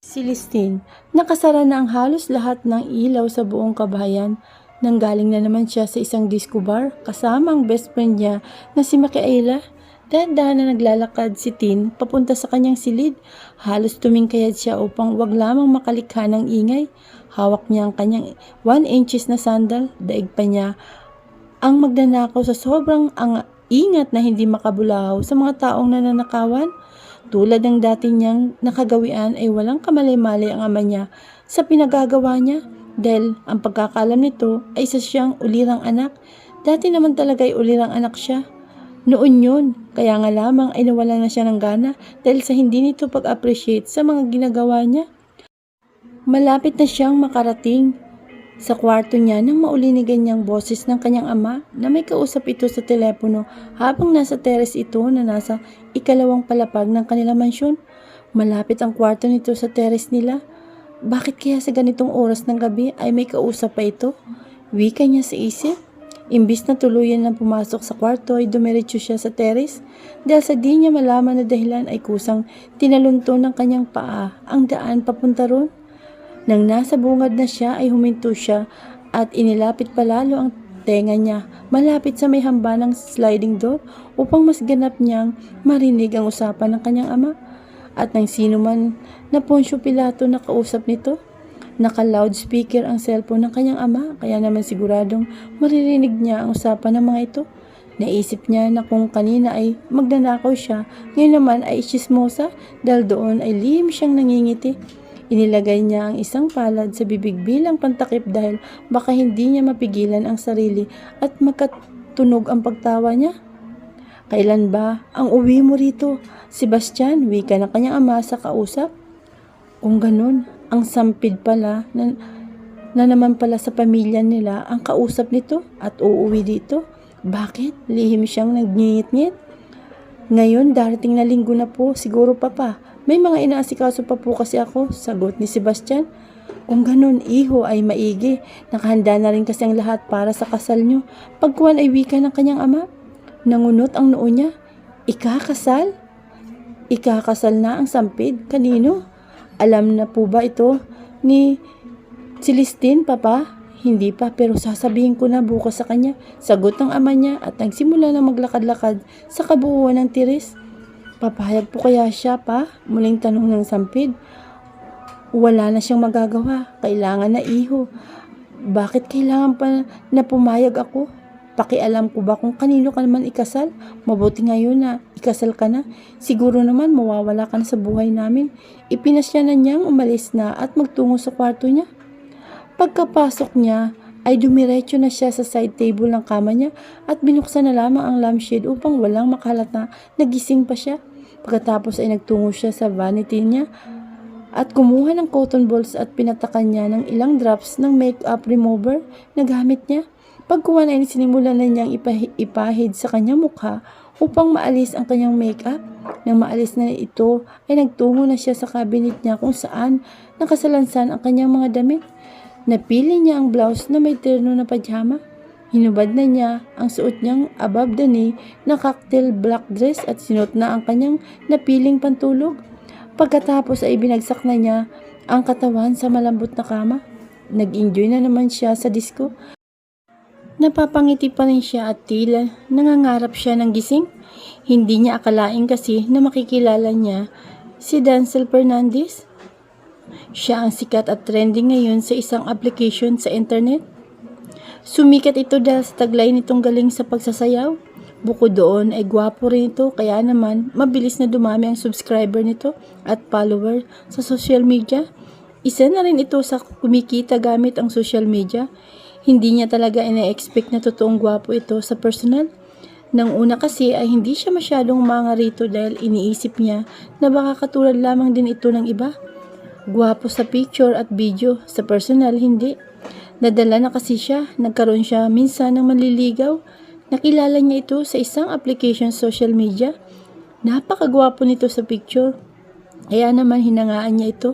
Speaker 1: Celestine, nakasara na ang halos lahat ng ilaw sa buong kabahayan. Nanggaling na naman siya sa isang disco bar kasama ang best friend niya na si Micaela. Dahan-dahan na naglalakad si Tin papunta sa kanyang silid. Halos tumingkayad siya upang wag lamang makalikha ng ingay. Hawak niya ang kanyang 1 inches na sandal. Daig pa niya ang magnanakaw sa sobrang ingat na hindi makabulahaw sa mga taong nananakawan. Tulad ng dati niyang nakagawian ay walang kamalay-malay ang ama niya sa pinagagawa niya dahil ang pagkakalam nito ay isa siyang ulirang anak. Dati naman talaga ay ulirang anak siya. Noon yun, kaya nga lamang ay nawala na siya ng gana dahil sa hindi nito pag-appreciate sa mga ginagawa niya. Malapit na siyang makarating sa kwarto niya nang maulinigan niyang boses ng kanyang ama na may kausap ito sa telepono habang nasa teres ito na nasa ikalawang palapag ng kanilang mansyon. Malapit ang kwarto nito sa teres nila. Bakit kaya sa ganitong oras ng gabi ay may kausap pa ito? Wika niya sa isip. Imbis na tuluyan ng pumasok sa kwarto ay dumiretso siya sa teres. Dahil sa di niya malaman na dahilan ay kusang tinalunto ng kanyang paa ang daan papunta ron. Nang nasa bungad na siya ay huminto siya at inilapit palalo ang tenga niya malapit sa may hamba ng sliding door upang mas ganap niyang marinig ang usapan ng kanyang ama at ng sino man na Poncio Pilato na kausap nito. Naka-loudspeaker ang cellphone ng kanyang ama kaya naman siguradong maririnig niya ang usapan ng mga ito. Naisip niya na kung kanina ay magnanakaw siya, ngayon naman ay chismosa dahil doon ay lihim siyang nangingiti. Inilagay niya ang isang palad sa bibig bilang pantakip dahil baka hindi niya mapigilan ang sarili at magkatunog ang pagtawa niya. Kailan ba ang uwi mo rito, Sebastian? Wika ng kanyang ama sa kausap. Kung ganun, ang sampid pala na naman pala sa pamilya nila ang kausap nito at uuwi dito. Bakit? Lihim siyang nagngingit-ngit. Ngayon, darating na linggo na po, siguro Papa. May mga inaasikaso pa po kasi ako, sagot ni Sebastian. Kung ganun, iho ay maigi. Nakahanda na rin kasi ang lahat para sa kasal nyo. Pagkuhan ay wika ng kanyang ama. Nangunot ang noo niya. Ikakasal? Ikakasal na ang sampid? Kanino? Alam na po ba ito ni Celestine, Papa? Hindi pa, pero sasabihin ko na bukas sa kanya. Sagot ng ama niya at nagsimula na maglakad-lakad sa kabuuan ng tiris. Papayag po kaya siya, Pa? Muling tanong ng sampid. Wala na siyang magagawa. Kailangan na, iho. Bakit kailangan pa na pumayag ako? Pakialam ko ba kung kanino ka naman ikasal? Mabuti ngayon na ikasal ka na. Siguro naman mawawala ka na sa buhay namin. Ipinasya na niyang umalis na at magtungo sa kwarto niya. Pagkapasok niya, ay dumiretso na siya sa side table ng kama niya at binuksan na lamang ang lampshade upang walang makalata nagising pa siya. Pagkatapos ay nagtungo siya sa vanity niya at kumuha ng cotton balls at pinatakan niya ng ilang drops ng makeup remover na gamit niya. Pagkuha na ay sinimulan na niyang ipahid sa kanyang mukha upang maalis ang kanyang makeup. Nang maalis na ito ay nagtungo na siya sa cabinet niya kung saan nakasalansan ang kanyang mga damit. Napili niya ang blouse na may terno na pajama. Hinubad na niya ang suot niyang above the knee na cocktail black dress at sinuot na ang kanyang napiling pantulog. Pagkatapos ay binagsak na niya ang katawan sa malambot na kama. Nag-enjoy na naman siya sa disco. Napapangiti pa rin siya at tila nangangarap siya ng gising. Hindi niya akalain kasi na makikilala niya si Denzel Fernandez. Siya ang sikat at trending ngayon sa isang application sa internet. Sumikat ito dahil sa taglay nitong galing sa pagsasayaw. Bukod doon ay gwapo rin ito, kaya naman mabilis na dumami ang subscriber nito at follower sa social media. Isa na rin ito sa kumikita gamit ang social media. Hindi niya talaga ina-expect na totoong gwapo ito sa personal. Nang una kasi ay hindi siya masyadong mangarito dahil iniisip niya na baka katulad lamang din ito ng iba. Gwapo sa picture at video, sa personal hindi. Nadala na kasi siya, nagkaroon siya minsan ng manliligaw. Nakilala niya ito sa isang application social media. Napakagwapo nito sa picture. Kaya naman hinangaan niya ito.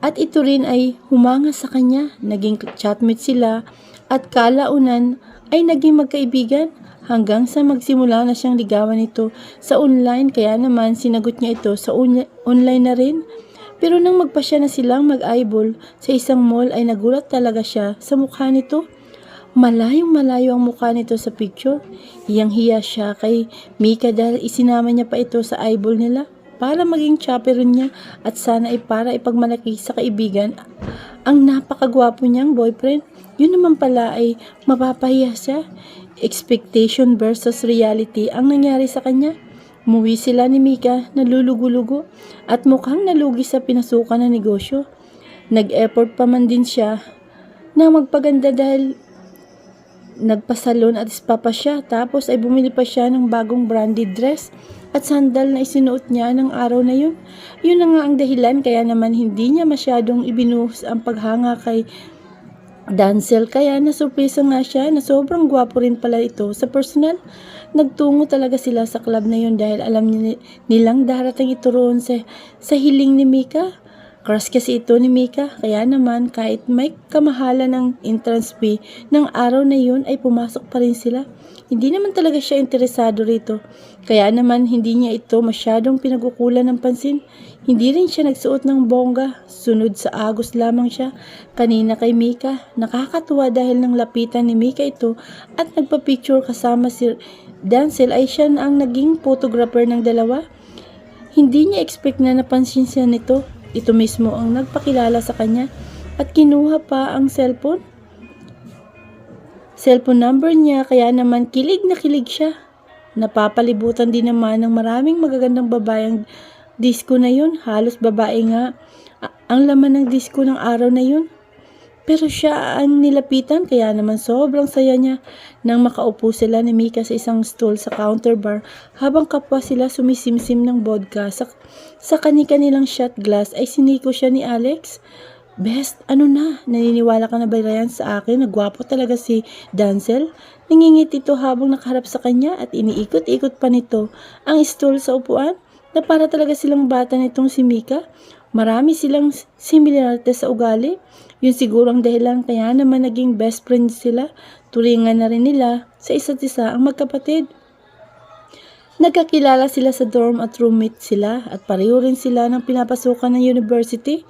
Speaker 1: At ito rin ay humanga sa kanya. Naging chatmate sila at kalaunan ay naging magkaibigan hanggang sa magsimula na siyang ligawan ito sa online. Kaya naman sinagot niya ito sa online na rin. Pero nang magpa siya na silang mag-eyeball sa isang mall ay nagulat talaga siya sa mukha nito. Malayong malayo ang mukha nito sa picture. Hiyang-hiya siya kay Mika dahil isinama niya pa ito sa eyeball nila para maging chaperon niya at sana ay para ipagmalaki sa kaibigan ang napakagwapo niyang boyfriend. Yun naman pala ay mapapahiya siya. Expectation versus reality ang nangyari sa kanya. Umuwi sila ni Mika na lulugo-lugo at mukhang nalugi sa pinasukan na negosyo. Nag-effort pa man din siya na magpaganda dahil nagpasalon at spa pa siya. Tapos ay bumili pa siya ng bagong branded dress at sandal na isinuot niya ng araw na yun. Yun na nga ang dahilan kaya naman hindi niya masyadong ibinuhos ang paghanga kay Denzel, kaya nasurpresa nga siya na sobrang gwapo rin pala ito sa personal. Nagtungo talaga sila sa club na yun dahil alam nilang darating ito roon sa hiling ni Mika. Crush kasi ito ni Mika, kaya naman kahit may kamahalan ng entrance fee ng araw na yun ay pumasok pa rin sila. Hindi naman talaga siya interesado rito, kaya naman hindi niya ito masyadong pinagukulan ng pansin. Hindi rin siya nagsuot ng bongga, sunod sa agos lamang siya. Kanina kay Mika, nakakatuwa dahil nang lapitan ni Mika ito at nagpa-picture kasama si Denzel ay siya ang naging photographer ng dalawa. Hindi niya expect na napansin siya nito. Ito mismo ang nagpakilala sa kanya at kinuha pa ang cellphone number niya, kaya naman kilig na kilig siya. Napapalibutan din naman ng maraming magagandang babaeng disco na yun. Halos babae nga ang laman ng disco ng araw na yun. Pero siya ang nilapitan, kaya naman sobrang saya niya nang makaupo sila ni Mika sa isang stool sa counter bar habang kapwa sila sumisimsim ng vodka. Sa kani-kanilang shot glass ay siniko siya ni Alex. Best, ano na? Naniniwala ka na ba yan sa akin? Nagwapo talaga si Denzel. Nangingiti ito habang nakaharap sa kanya at iniikot-ikot pa nito ang stool sa upuan na para talaga silang bata nitong si Mika. Marami silang similarite sa ugali. Yun siguro ang dahilan kaya naman naging best friends sila. Turingan na rin nila sa isa't isa ang magkapatid. Nagkakilala sila sa dorm at roommate sila at pareho rin sila ng pinapasukan ng university.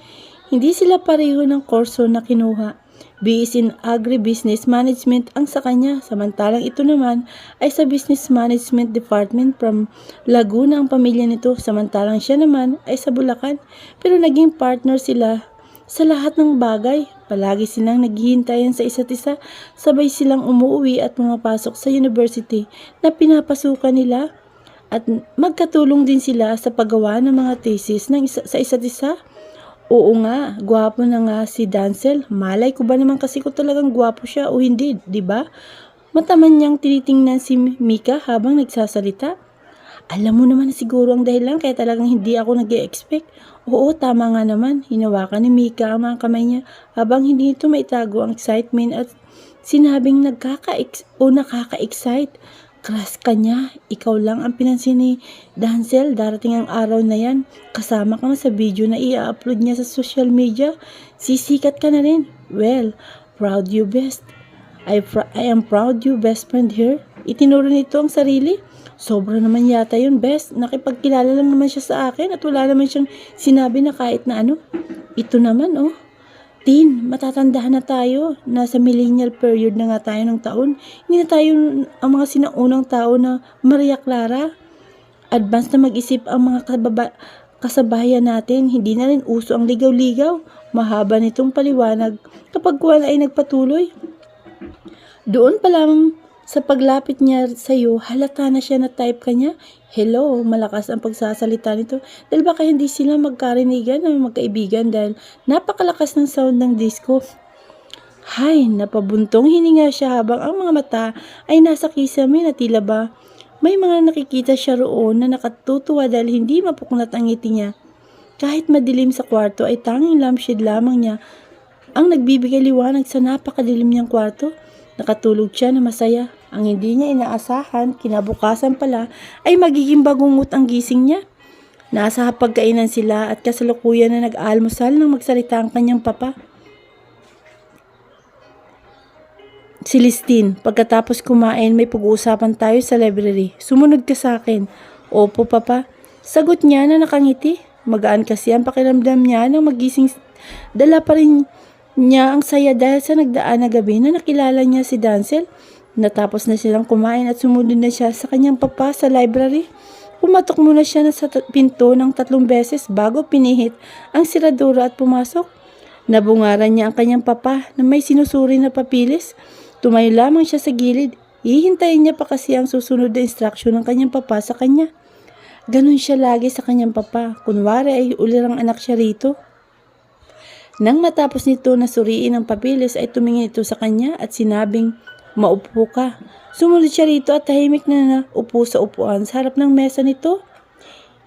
Speaker 1: Hindi sila pareho ng kurso na kinuha. BS in Agribusiness Management ang sa kanya, samantalang ito naman ay sa Business Management Department from Laguna ang pamilya nito, samantalang siya naman ay sa Bulacan. Pero naging partner sila sa lahat ng bagay. Palagi silang naghihintayan sa isa't isa, sabay silang umuwi at pumapasok sa university na pinapasukan nila at magkatulong din sila sa paggawa ng mga thesis sa isa't isa. Oo nga, gwapo na nga si Denzel. Malay ko ba naman kasi kung talagang gwapo siya o hindi, di ba? Mataman niyang tinitingnan si Mika habang nagsasalita. Alam mo naman na siguro ang dahilan kaya talagang hindi ako nag-e-expect. Oo, tama nga naman. Hinawakan ni Mika ang mga kamay niya habang hindi ito maitago ang excitement at sinabing nakaka-excite. Crush ka niya, ikaw lang ang pinansin ni Denzel. Darating ang araw na yan, kasama ka sa video na i-upload niya sa social media. Sisikat ka na rin. Well, proud you best. I am proud you, best friend here. Itinuro nito ang sarili. Sobra naman yata yun, best. Nakipagkilala lang naman siya sa akin at wala naman siyang sinabi na kahit na ano. Ito naman, oh. Tin, matatandahan na tayo. Nasa millennial period na nga tayo ng taon. Hindi na tayo ang mga sinaunang tao na Maria Clara. Advance na mag-isip ang mga kasabayan natin. Hindi na rin uso ang ligaw-ligaw. Mahaba nitong paliwanag kapag wala ay nagpatuloy. Doon pa lamang sa paglapit niya sa iyo, halata na siya na type ka niya. Hello, malakas ang pagsasalita nito. Dahil baka hindi sila magkarinigan na magkaibigan dahil napakalakas ng sound ng disco. Hay, napabuntong hininga siya habang ang mga mata ay nasa kisame na tila ba may mga nakikita siya roon na nakatutuwa dahil hindi mapuknat ang ngiti niya. Kahit madilim sa kwarto ay tanging lampshade lamang niya ang nagbibigay liwanag sa napakadilim niyang kwarto. Nakatulog siya na masaya. Ang hindi niya inaasahan, kinabukasan pala, ay magiging bagungot ang gising niya. Nasa hapagkainan sila at kasalukuyan na nag-almusal nang magsalita ang kanyang papa. Celestine, pagkatapos kumain may pag-uusapan tayo sa library. Sumunod ka sa akin. Opo, papa. Sagot niya na nakangiti. Magaan kasi ang pakiramdam niya nang magising. Dala pa rin niya ang saya dahil sa nagdaan na gabi na nakilala niya si Dancel. Natapos na silang kumain at sumunod na siya sa kanyang papa sa library. Pumatok muna siya sa pinto ng 3 beses bago pinihit ang siradura at pumasok. Nabungaran niya ang kanyang papa na may sinusuri na papilis. Tumayo lamang siya sa gilid. Hihintayin niya pa kasi ang susunod na instruction ng kanyang papa sa kanya. Ganon siya lagi sa kanyang papa. Kunwari ay ulirang anak siya rito. Nang matapos nito na suriin ang papilis ay tumingin ito sa kanya at sinabing, "Maupo ka." Sumunod siya rito at tahimik na naupo sa upuan sa harap ng mesa nito.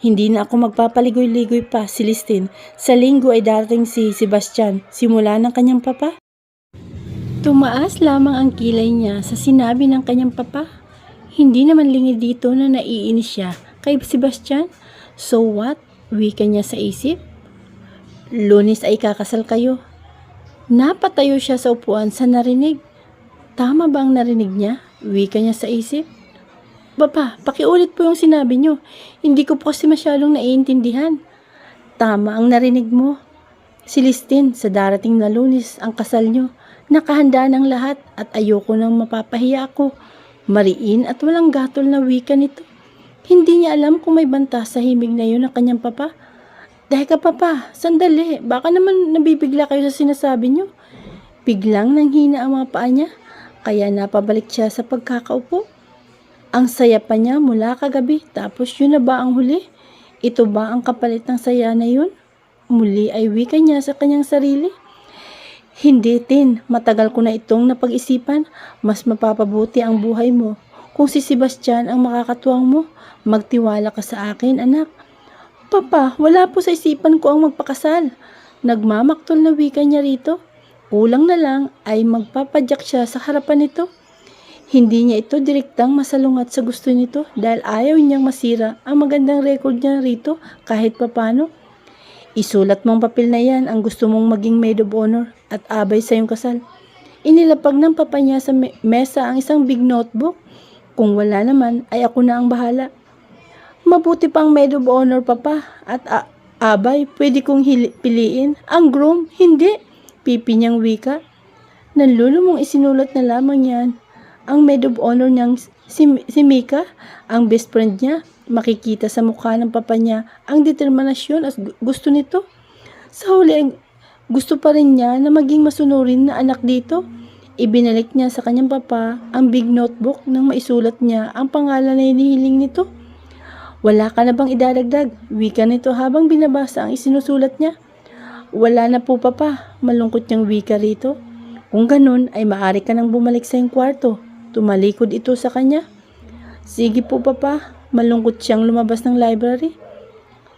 Speaker 1: Hindi na ako magpapaligoy-ligoy pa, Celestine. Sa linggo ay darating si Sebastian, simula ng kanyang papa. Tumaas lamang ang kilay niya sa sinabi ng kanyang papa. Hindi naman lingid dito na naiinis siya kay Sebastian. So what? Wika niya sa isip. Lunes ay kakasal kayo. Napatayo siya sa upuan sa narinig. Tama ba ang narinig niya? Wika niya sa isip. Papa, pakiulit po yung sinabi niyo. Hindi ko po kasi masyadong naiintindihan. Tama ang narinig mo. Celestine, sa darating na Lunes ang kasal niyo. Nakahanda ng lahat at ayoko nang mapapahiya ako. Mariin at walang gatol na wika nito. Hindi niya alam kung may banta sa himig na yun ng kanyang papa. Teka papa, sandali, baka naman nabibigla kayo sa sinasabi niyo. Biglang nanghina ang mga paa niya, kaya napabalik siya sa pagkakaupo. Ang saya pa niya mula kagabi, tapos yun na ba ang huli? Ito ba ang kapalit ng saya na yun? Muli ay wika niya sa kanyang sarili. Hindi, Tin, matagal ko na itong napag-isipan. Mas mapapabuti ang buhay mo. Kung si Sebastian ang makakatuwang mo, magtiwala ka sa akin, anak. Papa, wala po sa isipan ko ang magpakasal. Nagmamaktol na wika niya rito. Kulang na lang ay magpapadyak siya sa harapan nito. Hindi niya ito direktang masalungat sa gusto nito dahil ayaw niyang masira ang magandang record niya rito kahit papano. Isulat mong papel na yan ang gusto mong maging maid of honor at abay sa iyong kasal. Inilapag ng papa niya sa mesa ang isang big notebook. Kung wala naman ay ako na ang bahala. Mabuti pang maid of honor, papa, at abay, pwede kong piliin. Ang groom, hindi. Pipi niyang wika. Nanlulumong isinulat na lamang yan. Ang maid of honor niyang si Mika, ang best friend niya. Makikita sa mukha ng papa niya ang determinasyon at gusto nito. Sa huli, gusto pa rin niya na maging masunurin na anak dito. Ibinalik niya sa kanyang papa ang big notebook nang maisulat niya ang pangalan na hinihiling nito. Wala ka na bang idadagdag? Wika nito habang binabasa ang isinusulat niya. Wala na po papa, malungkot niyang wika rito. Kung ganun ay maaari ka nang bumalik sa iyong kwarto. Tumalikod ito sa kanya. Sige po papa, malungkot siyang lumabas ng library.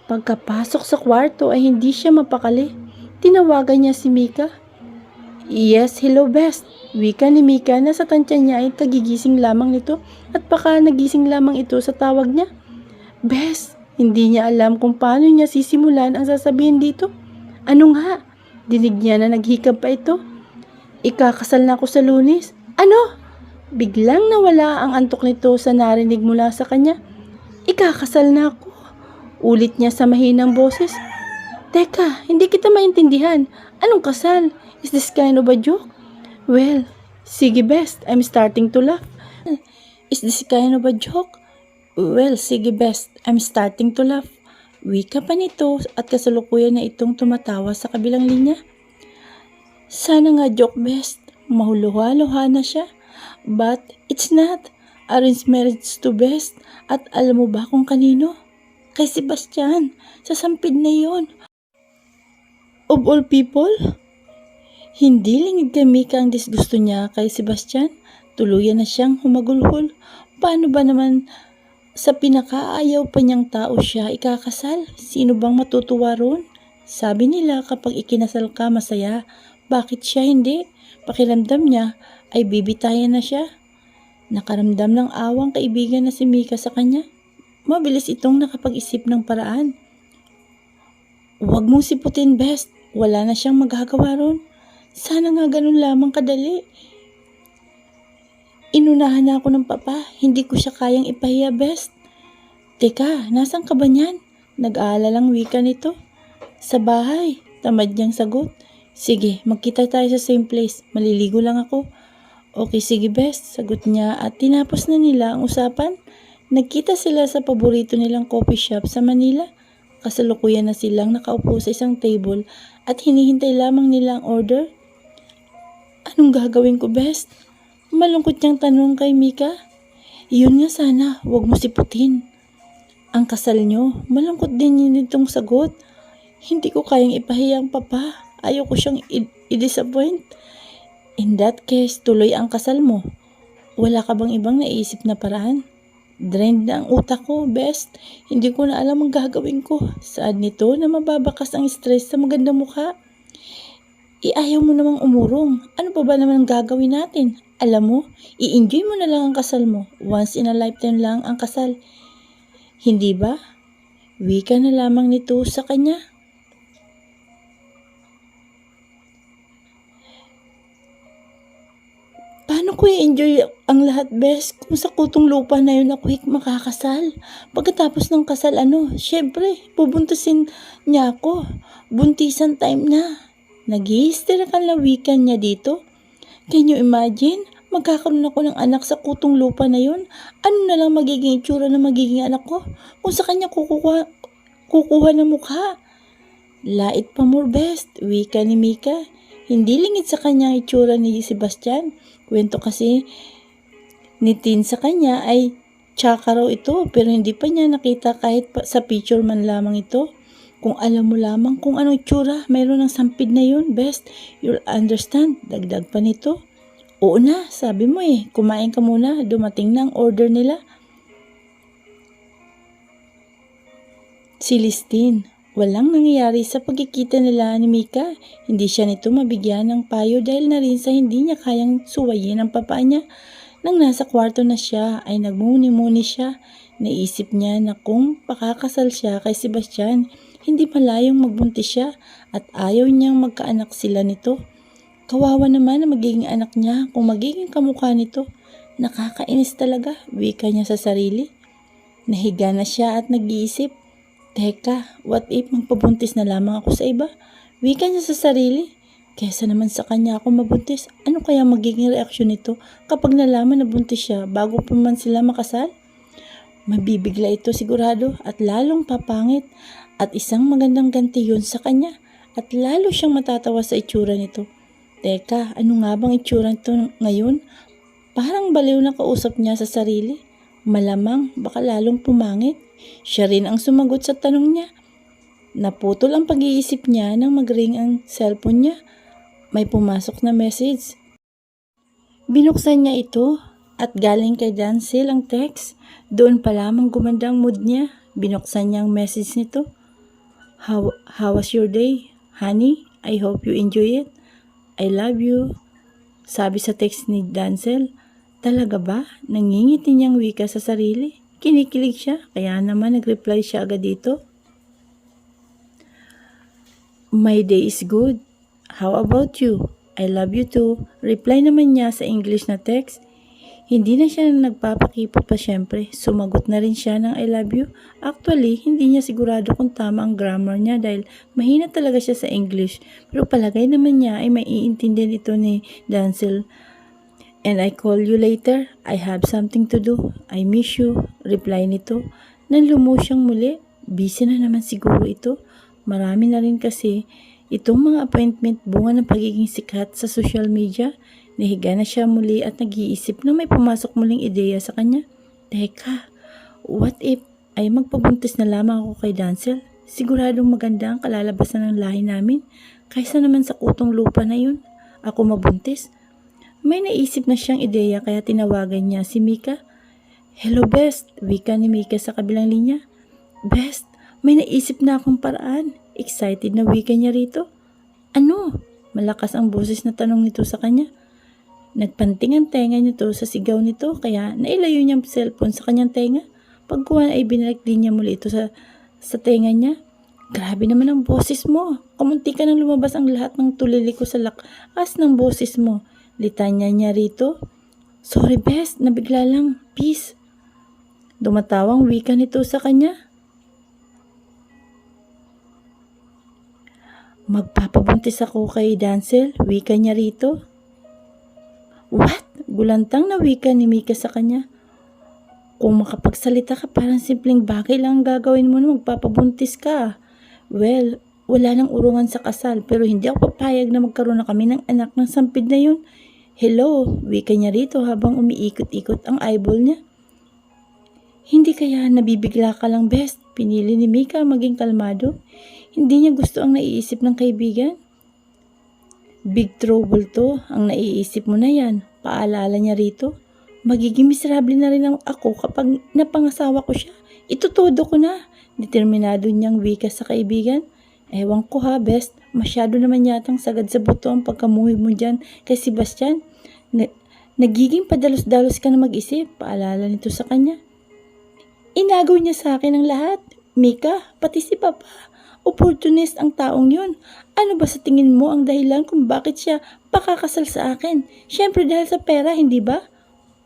Speaker 1: Pagkapasok sa kwarto ay hindi siya mapakali. Tinawagan niya si Mika. Yes, hello best. Wika ni Mika na sa tansya niya ay kagigising lamang nito at baka nagising lamang ito sa tawag niya. Bes, hindi niya alam kung paano niya sisimulan ang sasabihin dito. Ano nga? Dinig niya na naghikab pa ito. Ikakasal na ako sa Lunes. Ano? Biglang nawala ang antok nito sa narinig mula sa kanya. Ikakasal na ako. Ulit niya sa mahinang boses. Teka, hindi kita maintindihan. Anong kasal? Is this kind of a joke? Well, sige best, I'm starting to laugh. Is this kind of a joke? Well, sige best, I'm starting to laugh. Wika pa nito at kasalukuyan na itong tumatawa sa kabilang linya. Sana nga joke best, mahuluha-luha na siya. But it's not. Arranged marriage to best. At alam mo ba kung kanino? Kay Sebastian. Sa sampid na yon. Of all people? Hindi lingid kay Mika ang disgusto niya kay Sebastian. Tuluyan na siyang humagulhol. Paano ba naman sa pinakaayaw pa niyang tao siya ikakasal? Sino bang matutuwa ron? Sabi nila kapag ikinasal ka masaya. Bakit siya hindi? Pakiramdam niya ay bibitayan na siya. Nakaramdam ng awang kaibigan na si Mika sa kanya. Mabilis itong nakapag-isip ng paraan. Huwag mong siputin best. Wala na siyang magagawa ron. Sana nga ganun lamang kadali. Inunahan na ako ng papa. Hindi ko siya kayang ipahiya best. Teka, nasan ka ba niyan? Nag-aalalang wika nito. Sa bahay. Tamad niyang sagot. Sige, magkita tayo sa same place. Maliligo lang ako. Okay, sige best. Sagot niya at tinapos na nila ang usapan. Nagkita sila sa paborito nilang coffee shop sa Manila. Kasalukuyan na silang nakaupo sa isang table at hinihintay lamang nila ang order. Anong gagawin ko best? Malungkot niyang tanong kay Mika. Iyon nga sana, huwag mo siputin. Ang kasal niyo, malungkot din yun itong sagot. Hindi ko kayang ipahiya ang papa. Ayaw ko siyang i-disappoint. In that case, tuloy ang kasal mo. Wala ka bang ibang naisip na paraan? Drained na ang utak ko, best. Hindi ko na alam ang gagawin ko. Saan nito na mababakas ang stress sa magandang mukha? Iayaw mo namang umurong. Ano pa ba naman ang gagawin natin? Alam mo, i-enjoy mo na lang ang kasal mo. Once in a lifetime lang ang kasal. Hindi ba? Wika na lamang nito sa kanya. Paano ko i-enjoy ang lahat best kung sa kutong lupa na yun ako makakasal? Pagkatapos ng kasal syempre, bubuntusin niya ako. Buntisan time na. Nag-i-hysterical na weekend niya dito. Can you imagine? Magkakaroon ako ng anak sa kutong lupa na yun. Ano na lang magiging itsura na magiging anak ko? Kung sa kanya kukuha ng mukha. Lait pa more best, wika ni Mika. Hindi lingid sa kanya ang itsura ni Sebastian. Kwento kasi ni Tin sa kanya ay tsaka raw ito pero hindi pa niya nakita kahit sa picture man lamang ito. Kung alam mo lamang kung anong itsura, mayroon ng sampid na yun, best. You'll understand. Dagdag pa nito. Oo na, sabi mo kumain ka muna, dumating na ang order nila. Si Listin. Walang nangyayari sa pagkikita nila ni Mika. Hindi siya nito mabigyan ng payo dahil na rin sa hindi niya kayang suwayin ang papa niya. Nang nasa kwarto na siya ay nagmuni-muni siya. Naisip niya na kung pakakasal siya kay Sebastian, hindi malayong magbuntis siya at ayaw niyang magkaanak sila nito. Kawawa naman na magiging anak niya kung magiging kamukha nito. Nakakainis talaga, wika niya sa sarili. Nahiga na siya at nag-iisip. Teka, what if magpabuntis na lamang ako sa iba? Wika niya sa sarili. Kesa naman sa kanya ako mabuntis, ano kaya magiging reaksyon nito kapag nalaman na buntis siya bago pa man sila makasal? Mabibigla ito sigurado at lalong papangit at isang magandang ganti yun sa kanya at lalo siyang matatawa sa itsura nito. Teka, ano nga bang itsura nito ngayon? Parang baliw na kausap niya sa sarili. Malamang baka lalong pumangit. Siya rin ang sumagot sa tanong niya. Naputol ang pag-iisip niya nang mag-ring ang cellphone niya. May pumasok na message. Binuksan niya ito at galing kay Dancel ang text. Doon pa lamang gumanda ang mood niya. Binuksan niya ang message nito. How was your day? Honey, I hope you enjoy it. I love you. Sabi sa text ni Dancel. Talaga ba? Nangingiti niyang wika sa sarili. Kinikilig siya, kaya naman nag-reply siya agad dito. My day is good. How about you? I love you too. Reply naman niya sa English na text. Hindi na siya nagpapakipot pa syempre. Sumagot na rin siya ng I love you. Actually, hindi niya sigurado kung tama ang grammar niya dahil mahina talaga siya sa English. Pero palagay naman niya ay maiintindihan ito ni Dancel. And I call you later. I have something to do. I miss you. Reply nito. Nang lumuhod siyang muli, busy na naman siguro ito. Marami na rin kasi itong mga appointment bunga ng pagiging sikat sa social media. Nahiga na siya muli at nag-iisip na may pumasok muling ideya sa kanya. Teka, what if ay magpabuntis na lamang ako kay Dancel? Siguradong maganda ang kalalabasan ng lahi namin. Kaysa naman sa kutong lupa na yun, ako mabuntis. May naisip na siyang ideya kaya tinawagan niya si Mika. Hello Best, wika ni Mika sa kabilang linya. Best, may naisip na akong paraan. Excited na wika niya rito. Ano? Malakas ang boses na tanong nito sa kanya. Nagpanting ang tenga nito sa sigaw nito kaya nailayo niya ang cellphone sa kanyang tenga. Pagkuhan ay binalik din niya muli ito sa tenga niya. Grabe naman ang boses mo. Kamunti ka nang lumabas ang lahat ng tulili ko sa lakas ng boses mo. Litanya niya rito. Sorry Best, nabigla lang. Peace. Dumatawang wika nito sa kanya. Magpapabuntis ako kay Dancel, wika niya rito. What? Gulantang na wika ni Mika sa kanya. Kung makapagsalita ka, parang simpleng bagay lang ang gagawin mo na magpapabuntis ka. Well, wala nang urungan sa kasal pero hindi ako papayag na magkaroon na kami ng anak ng sampid na yun. Hello, wika niya rito habang umiikot-ikot ang eyeball niya. Hindi kaya nabibigla ka lang Best? Pinili ni Mika maging kalmado. Hindi niya gusto ang naiisip ng kaibigan. Big trouble to, ang naiisip mo na yan. Paalala niya rito. Magiging miserable na rin ako kapag napangasawa ko siya. Itutodo ko na. Determinado niyang wika sa kaibigan. Ewan ko ha, Best. Masyado naman yatang sagad sa buto ang pagkamuhi mo dyan kay Sebastian. Nagiging padalos-dalos ka na mag-isip. Paalala nito sa kanya. Inagaw niya sa akin ang lahat. Mika, pati si Papa. Opportunist ang taong yun. Ano ba sa tingin mo ang dahilan kung bakit siya pakakasal sa akin? Siyempre dahil sa pera, hindi ba?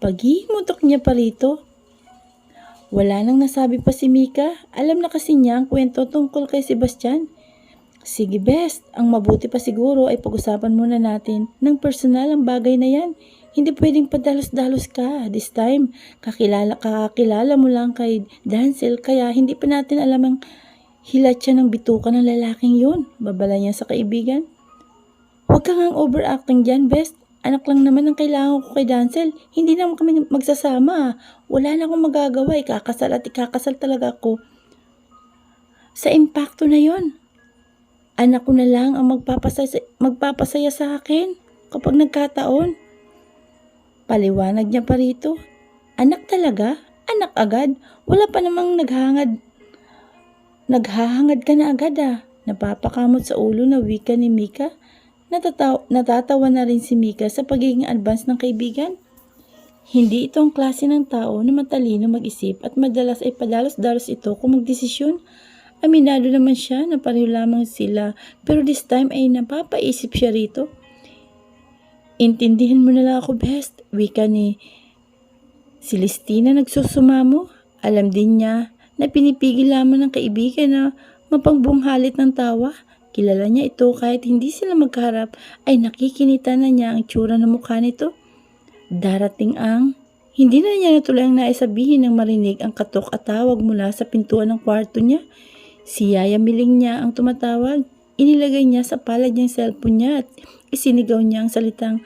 Speaker 1: Paghihimutok niya pa rito. Wala nang nasabi pa si Mika. Alam na kasi niya ang kwento tungkol kay Sebastian. Sige Best, ang mabuti pa siguro ay pag-usapan muna natin ng personal ang bagay na yan. Hindi pwedeng padalos-dalos ka. This time, kakilala mo lang kay Dancel kaya hindi pa natin alam ang hilat siya ng bituka ng lalaking yun. Babala niya sa kaibigan. Huwag kang ang overacting dyan, Best. Anak lang naman ang kailangan ko kay Dancel. Hindi naman kami magsasama. Wala na akong magagawa. Ikakasal at ikakasal talaga ako. Sa impacto na yon, anak ko na lang ang magpapasaya sa akin kapag nagkataon. Paliwanag niya pa rito. Anak talaga? Anak agad? Wala pa namang naghahangad ka na agad ah. Napapakamot sa ulo na wika ni Mika. Natatawa na rin si Mika sa pagiging advance ng kaibigan. Hindi ito ang klase ng tao na matalino mag-isip at madalas ay padalos-dalos ito kung magdesisyon. Aminado naman siya na pareho lamang sila pero this time ay napapaisip siya rito. Intindihin mo na lang ako Best, wika ni Celestina nagsusumamo. Alam din niya na pinipigil lamang ng kaibigan na mapangbunghalit ng tawa. Kilala niya ito kahit hindi sila magkaharap ay nakikinita na niya ang tsura ng mukha nito. Darating ang hindi na niya natuloy ang naisabihin nang marinig ang katok at tawag mula sa pintuan ng kwarto niya. Si Yaya Miling niya ang tumatawag. Inilagay niya sa palad niyang cellphone niya at isinigaw niya ang salitang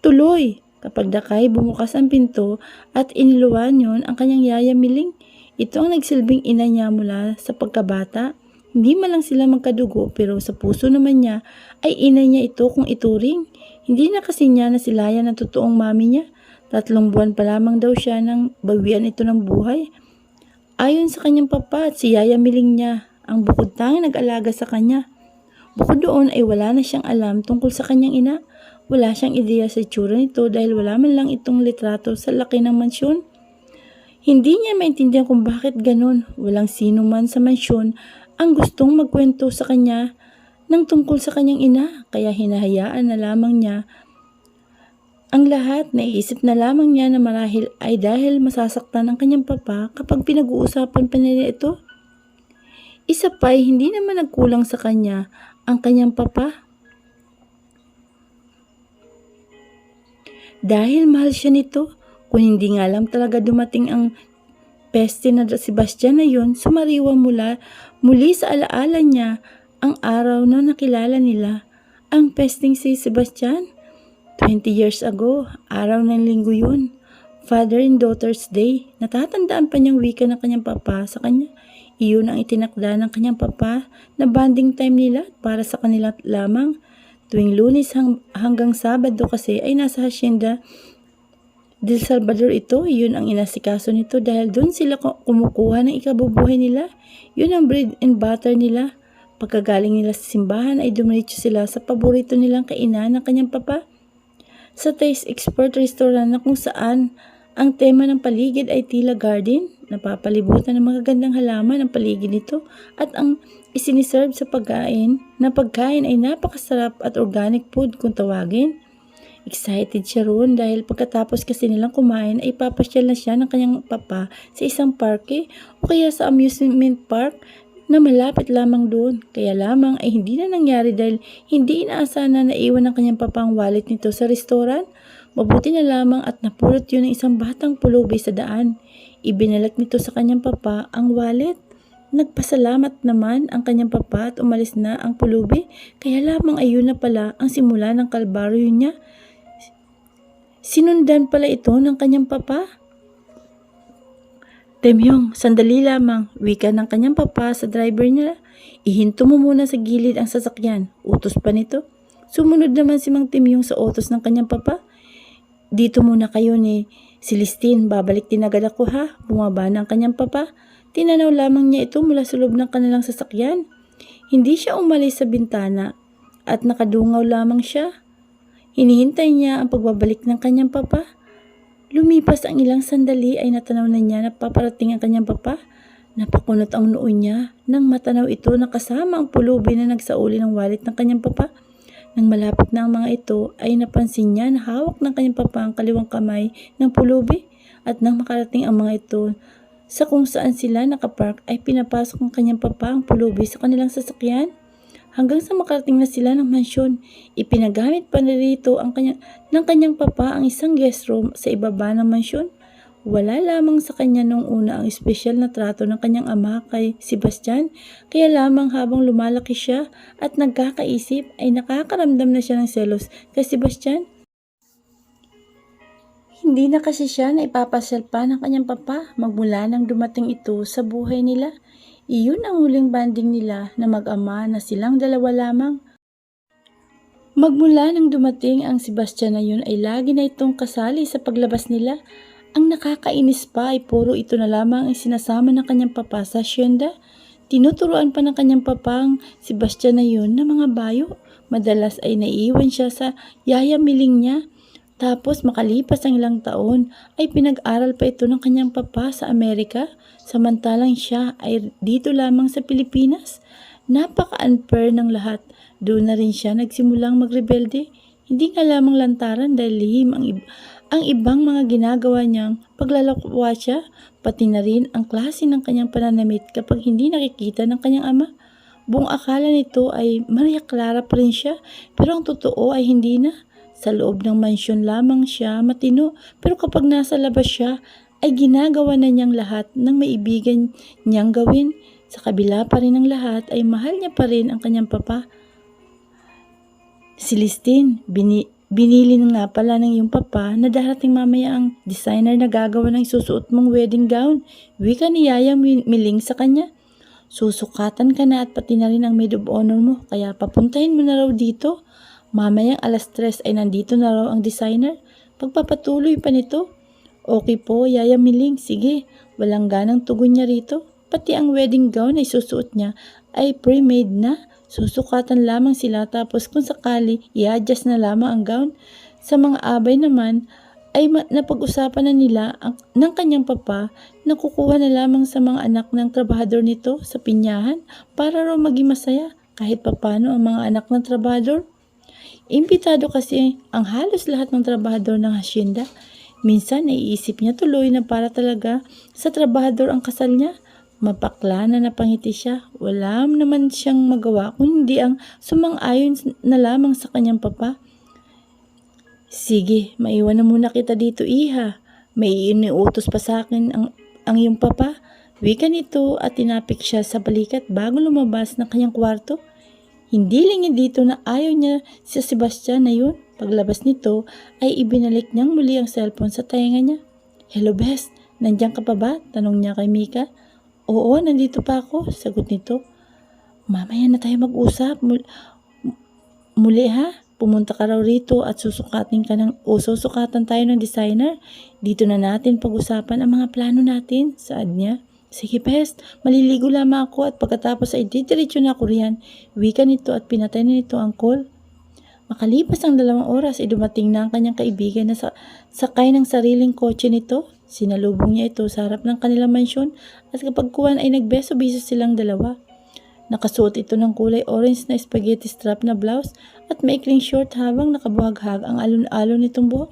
Speaker 1: tuloy. Kapag dakay bumukas ang pinto at iniluwan yon ang kanyang Yaya Miling. Ito ang nagsilbing ina niya mula sa pagkabata. Hindi man lang sila magkadugo pero sa puso naman niya ay ina niya ito kung ituring. Hindi na kasi niya nasilayan ang totoong mami niya. 3 buwan pa lamang daw siya nang bawian ito ng buhay. Ayon sa kanyang papa at si Yaya Miling niya, ang bukod tanging nag-alaga sa kanya. Bukod doon ay wala na siyang alam tungkol sa kanyang ina. Wala siyang ideya sa itsura nito dahil wala man lang itong litrato sa laki ng mansyon. Hindi niya maintindihan kung bakit ganon. Walang sino man sa mansyon ang gustong magkwento sa kanya ng tungkol sa kanyang ina, kaya hinahayaan na lamang niya ang lahat. Naiisip na lamang niya na marahil ay dahil masasaktan ang kanyang papa kapag pinag-uusapan pa nila ito. Isa pa'y hindi naman nagkulang sa kanya ang kanyang papa. Dahil mahal siya nito, kung hindi nga lang talaga dumating ang peste na si Sebastian na yun, sumariwa muli sa alaala niya ang araw na nakilala nila ang pesteng si Sebastian. 20 years ago, araw ng linggo yun. Father and Daughter's Day. Natatandaan pa niyang wika ng kanyang papa sa kanya. Iyon ang itinakda ng kanyang papa na bonding time nila para sa kanila lamang. Tuwing Lunes hanggang Sabado kasi ay nasa Hacienda del Salvador ito. Yun ang inasikaso nito dahil doon sila kumukuha ng ikabubuhay nila. Yun ang bread and butter nila. Pagkagaling nila sa simbahan ay dumiretso sila sa paborito nilang kainan ng kanyang papa. Sa Taste Expert Restaurant na kung saan ang tema ng paligid ay tila garden. Napapalibutan ng magagandang halaman ang paligid nito at ang isiniserve sa pagkain ay napakasarap at organic food kung tawagin. Excited siya roon dahil pagkatapos kasi nilang kumain ay papasyal na siya ng kanyang papa sa isang parke o kaya sa amusement park na malapit lamang doon. Kaya lamang ay hindi na nangyari dahil hindi inaasahan na naiwan ng kanyang papa ang wallet nito sa restaurant. Mabuti na lamang at napulot yun ng isang batang pulubi sa daan. Ibinalak nito sa kanyang papa ang wallet. Nagpasalamat naman ang kanyang papa at umalis na ang pulubi. Kaya lamang ayun na pala ang simula ng kalbaryo niya. Sinundan pala ito ng kanyang papa. Temyong, sandali lamang, wika ng kanyang papa sa driver niya. Ihinto mo muna sa gilid ang sasakyan. Utos pa nito. Sumunod naman si Mang Temyong sa utos ng kanyang papa. Dito muna kayo ni Celestine, babalik din agad ako ha. Bumaba na ang kanyang papa. Tinanaw lamang niya ito mula sa loob ng kanilang sasakyan. Hindi siya umalis sa bintana at nakadungaw lamang siya. Hinihintay niya ang pagbabalik ng kanyang papa. Lumipas ang ilang sandali ay natanaw na niya na paparating ang kanyang papa. Napakunot ang noo niya nang matanaw ito na kasama ang pulubi na nagsauli ng wallet ng kanyang papa. Nang malapit na ang mga ito ay napansin niya na hawak ng kanyang papa ang kaliwang kamay ng pulubi at nang makarating ang mga ito sa kung saan sila nakapark ay pinapasok ng kanyang papa ang pulubi sa kanilang sasakyan. Hanggang sa makarating na sila ng mansyon, ipinagamit pa narito ng kanyang papa ang isang guest room sa ibaba ng mansyon. Wala lamang sa kanya noong una ang espesyal na trato ng kanyang ama kay Sebastian, kaya lamang habang lumalaki siya at nagkakaisip ay nakakaramdam na siya ng selos kay Sebastian. Hindi na kasi siya na ipapasyal pa ng kanyang papa magmula nang dumating ito sa buhay nila. Iyon ang huling banding nila na mag-ama na silang dalawa lamang. Magmula nang dumating ang Sebastian na yun ay lagi na itong kasali sa paglabas nila. Ang nakakainis pa ay puro ito na lamang ang sinasama ng kanyang papa sa hacienda. Tinuturuan pa ng kanyang papa ang Sebastian na yun ng mga bayo. Madalas ay naiiwan siya sa yayamiling niya. Tapos makalipas ang ilang taon ay pinag-aral pa ito ng kanyang papa sa Amerika, samantalang siya ay dito lamang sa Pilipinas. Napaka-unfair ng lahat. Doon na rin siya nagsimulang magrebelde. Hindi nga lamang lantaran dahil lihim ang ibang mga ginagawa niyang paglalakwa siya, pati na rin ang klase ng kanyang pananamit kapag hindi nakikita ng kanyang ama. Buong akala nito ay Maria Clara pa rin siya, pero ang totoo ay hindi na. Sa loob ng mansyon lamang siya matino, pero kapag nasa labas siya ay ginagawa na niyang lahat ng maibigan niyang gawin. Sa kabila pa rin ng lahat ay mahal niya pa rin ang kanyang papa. Celestine, binili nga pala ng iyong papa na darating mamaya ang designer na gagawa ng susuot mong wedding gown. Wika ni Yaya Miling sa kanya. Susukatan ka na at pati na rin ang maid of honor mo, kaya papuntahin mo na raw dito. Mamayang 3:00 ay nandito na raw ang designer. Pagpapatuloy pa nito. Okay po, Yaya Miling, sige. Walang ganang tugon niya rito. Pati ang wedding gown ay susuot niya ay pre-made na. Susukatan lamang sila tapos kung sakali i-adjust na lamang ang gown. Sa mga abay naman ay napag-usapan na nila ng kanyang papa na kukuha na lamang sa mga anak ng trabahador nito sa pinyahan para raw maging masaya. kahit papano ang mga anak ng trabahador. Imbitado kasi ang halos lahat ng trabahador ng hasyenda. Minsan naiisip niya tuloy na para talaga sa trabahador ang kasal niya. Mapakla na napangiti siya. Wala naman siyang magawa kundi ang sumang-ayon na lamang sa kanyang papa. Sige, maiwan na muna kita dito, iha. May iniutos pa sa akin ang iyong papa. Wika nito at tinapik siya sa balikat bago lumabas ng kanyang kwarto. Hindi lingid dito na ayaw niya si Sebastian na yun. Paglabas nito ay ibinalik niyang muli ang cellphone sa tainga niya. Hello best, nandiyan ka pa ba? Tanong niya kay Mika. Oo, nandito pa ako, sagot nito. Mamaya na tayo mag-usap. Muli ha? Pumunta ka raw rito at susukatan tayo ng designer. Dito na natin pag-usapan ang mga plano natin, saad niya. Sige best, maliligo lamang ako at pagkatapos ay didiretso na ako riyan. Wika nito at pinatay na nito ang call. Makalipas ang 2 oras ay dumating na ang kanyang kaibigan na sakay ng sariling kotse nito. Sinalubong niya ito sa harap ng kanilang mansyon at kapag kuwan ay nagbeso-beso silang dalawa. Nakasuot ito ng kulay orange na spaghetti strap na blouse at maikling short habang nakabuhaghag ang alon-alon nitong buhok.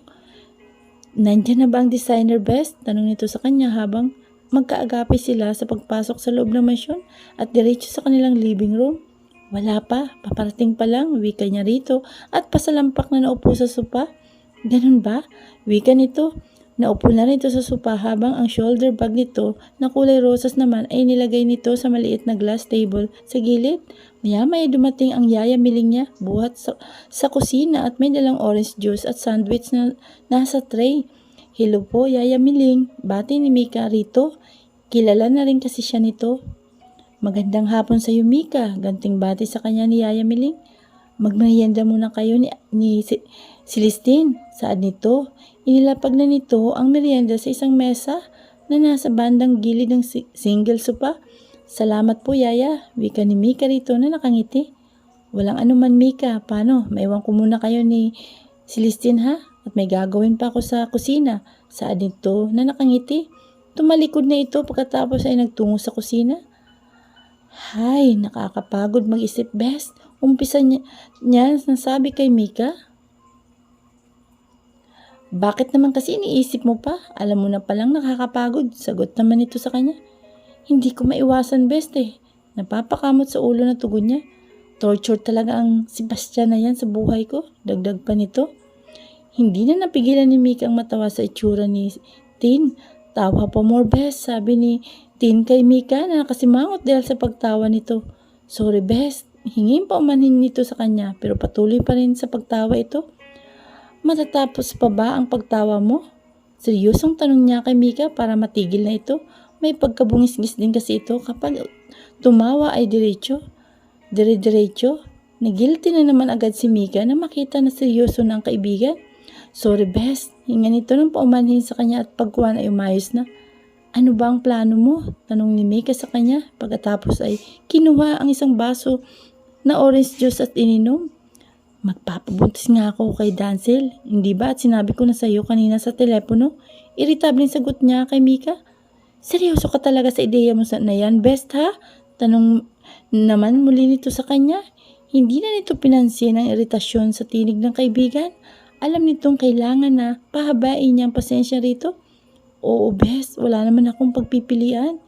Speaker 1: Nandiyan na ba ang designer best? Tanong nito sa kanya habang magkaagapi sila sa pagpasok sa loob ng mansyon at diretso sa kanilang living room. Wala pa, paparating pa lang, wika niya rito at pasalampak na naupo sa sopa. Ganun ba? Wika nito. Naupo na rin ito sa sopa habang ang shoulder bag nito na kulay rosas naman ay nilagay nito sa maliit na glass table sa gilid. Maya-maya dumating ang yaya miling niya buhat sa kusina at may dalang orange juice at sandwich na nasa tray. Hello po, yaya miling. Bati ni Mika rito. Kilala na rin kasi siya nito. Magandang hapon sa iyo, Mika. Ganting bati sa kanya ni yaya miling. Magmerienda muna kayo ni Celestine. Saad nito. Inilapag na nito ang merienda sa isang mesa na nasa bandang gilid ng single sopa. Salamat po, yaya. Wika ni Mika rito na nakangiti. Walang anuman, Mika. Paano? Maiwan ko muna kayo ni Celestine ha? At may gagawin pa ako sa kusina. Saad nito na nakangiti. Tumalikod na ito pagkatapos ay nagtungo sa kusina. Hay, nakakapagod mag-isip best. Umpisa niya nasabi kay Mika. Bakit naman kasi iniisip mo pa? Alam mo na palang nakakapagod. Sagot naman ito sa kanya. Hindi ko maiwasan best eh. Napapakamot sa ulo na tugon niya. Torture talaga ang Sebastian na yan sa buhay ko. Dagdag pa nito. Hindi na napigilan ni Mika ang matawa sa itsura ni Tin. Tawa pa more best, sabi ni Tin kay Mika na nakasimangot dahil sa pagtawa nito. Sorry best, hingin pa umanhin nito sa kanya pero patuloy pa rin sa pagtawa ito. Matatapos pa ba ang pagtawa mo? Seryosong tanong niya kay Mika para matigil na ito. May pagkabungis-ngis din kasi ito kapag tumawa ay diretso. Dire-diretso. Nagilty na naman agad si Mika na makita na seryoso na ang kaibigan. Sorry best, hinga nito nang paumanhin sa kanya at pagkuhan ay umayos na. Ano ba ang plano mo? Tanong ni Mika sa kanya pagkatapos ay kinuha ang isang baso na orange juice at ininom. Magpapabuntis nga ako kay Dancel. Hindi ba at sinabi ko na sa iyo kanina sa telepono? Iritableng sagot niya kay Mika. Seryoso ka talaga sa ideya mo na yan, best ha? Tanong naman muli nito sa kanya. Hindi na nito pinansin ang iritasyon sa tinig ng kaibigan. Alam nitong kailangan na pahabain niya ang pasensya rito. Oo best, wala naman akong pagpipilian.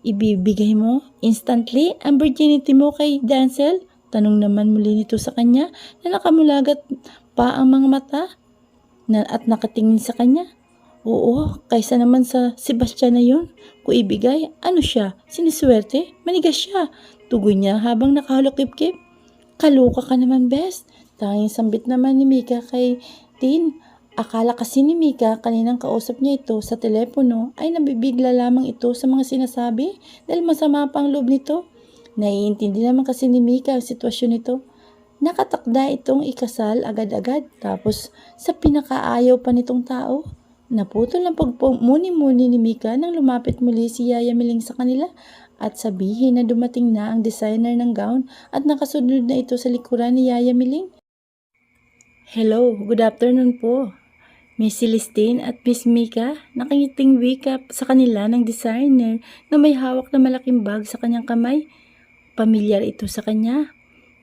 Speaker 1: Ibibigay mo instantly ang virginity mo kay Dancel? Tanong naman muli nito sa kanya na nakamulagat pa ang mga mata at nakatingin sa kanya. Oo, kaysa naman sa Sebastian na yun. Kung ibigay, ano siya? Siniswerte? Manigas siya. Tugon niya habang nakahulukip-kip. Kaluka ka naman best. Tanging sambit naman ni Mika kay Tin. Akala kasi ni Mika kaninang kausap niya ito sa telepono ay nabibigla lamang ito sa mga sinasabi dahil masama pa ang loob nito. Naiintindi naman kasi ni Mika ang sitwasyon nito. Nakatakda itong ikasal agad-agad tapos sa pinakaayaw pa nitong tao. Naputol ang pagmuni-muni ni Mika nang lumapit muli si Yaya Miling sa kanila at sabihin na dumating na ang designer ng gown at nakasunod na ito sa likuran ni Yaya Miling. Hello, good afternoon po. Miss Celestine at Miss Mika, nakangiting wika sa kanila ng designer na may hawak na malaking bag sa kanyang kamay. Pamilyar ito sa kanya.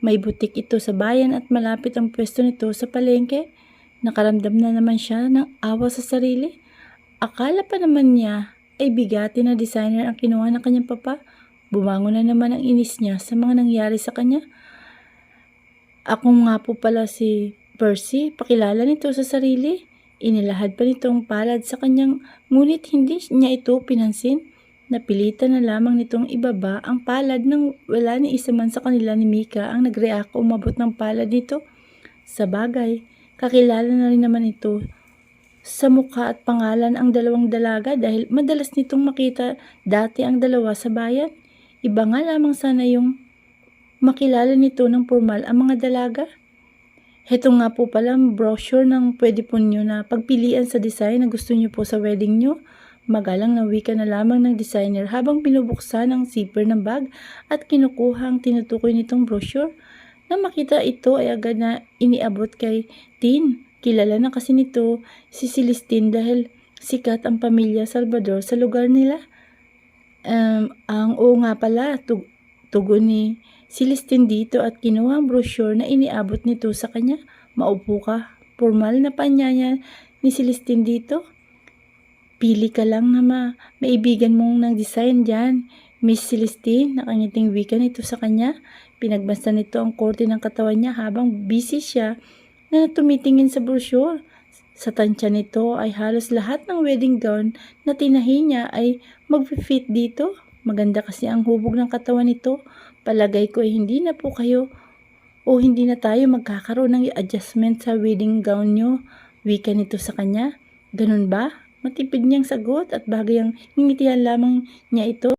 Speaker 1: May butik ito sa bayan at malapit ang pwesto nito sa palengke. Nakaramdam na naman siya ng awa sa sarili. Akala pa naman niya ay bigati na designer ang kinuha ng kanyang papa. Bumangon na naman ang inis niya sa mga nangyari sa kanya. Ako nga po pala si Percy, pakilala nito sa sarili. Inilahad pa nito ang palad sa kanyang, ngunit hindi niya ito pinansin. Napilitan na lamang nitong ibaba ang palad nang wala ni isa man sa kanila ni Mika ang nag-react o umabot ng palad nito. Sa bagay, kakilala na rin naman ito sa mukha at pangalan ang dalawang dalaga dahil madalas nitong makita dati ang dalawa sa bayan. Iba nga lamang sana yung makilala nito ng formal ang mga dalaga. Heto nga po pala ang brochure ng pwede po nyo na pagpilian sa design na gusto nyo po sa wedding nyo. Magalang na wika na lamang ng designer habang binubuksan ang zipper ng bag at kinukuha ang tinutukoy nitong brochure. Nang makita ito ay agad na iniabot kay Tin. Kilala na kasi nito si Celestine dahil sikat ang pamilya Salvador sa lugar nila. Oo nga pala, tugon ni Celestine dito at kinuha ang brochure na iniabot nito sa kanya. Maupo ka. Formal na panyaya ni Celestine dito. Pili ka lang na maibigan mong ng design dyan. Miss Celestine, nakangiting wika nito sa kanya. Pinagbasta nito ang korte ng katawan niya habang busy siya na tumitingin sa brochure. Sa tansya nito ay halos lahat ng wedding gown na tinahi niya ay mag-fit dito. Maganda kasi ang hubog ng katawan nito. Palagay ko ay hindi na po kayo o hindi na tayo magkakaroon ng adjustment sa wedding gown nyo. Wika nito sa kanya. Ganun ba? Matipid niyang sagot at bagay ang ngingitihan lamang niya ito.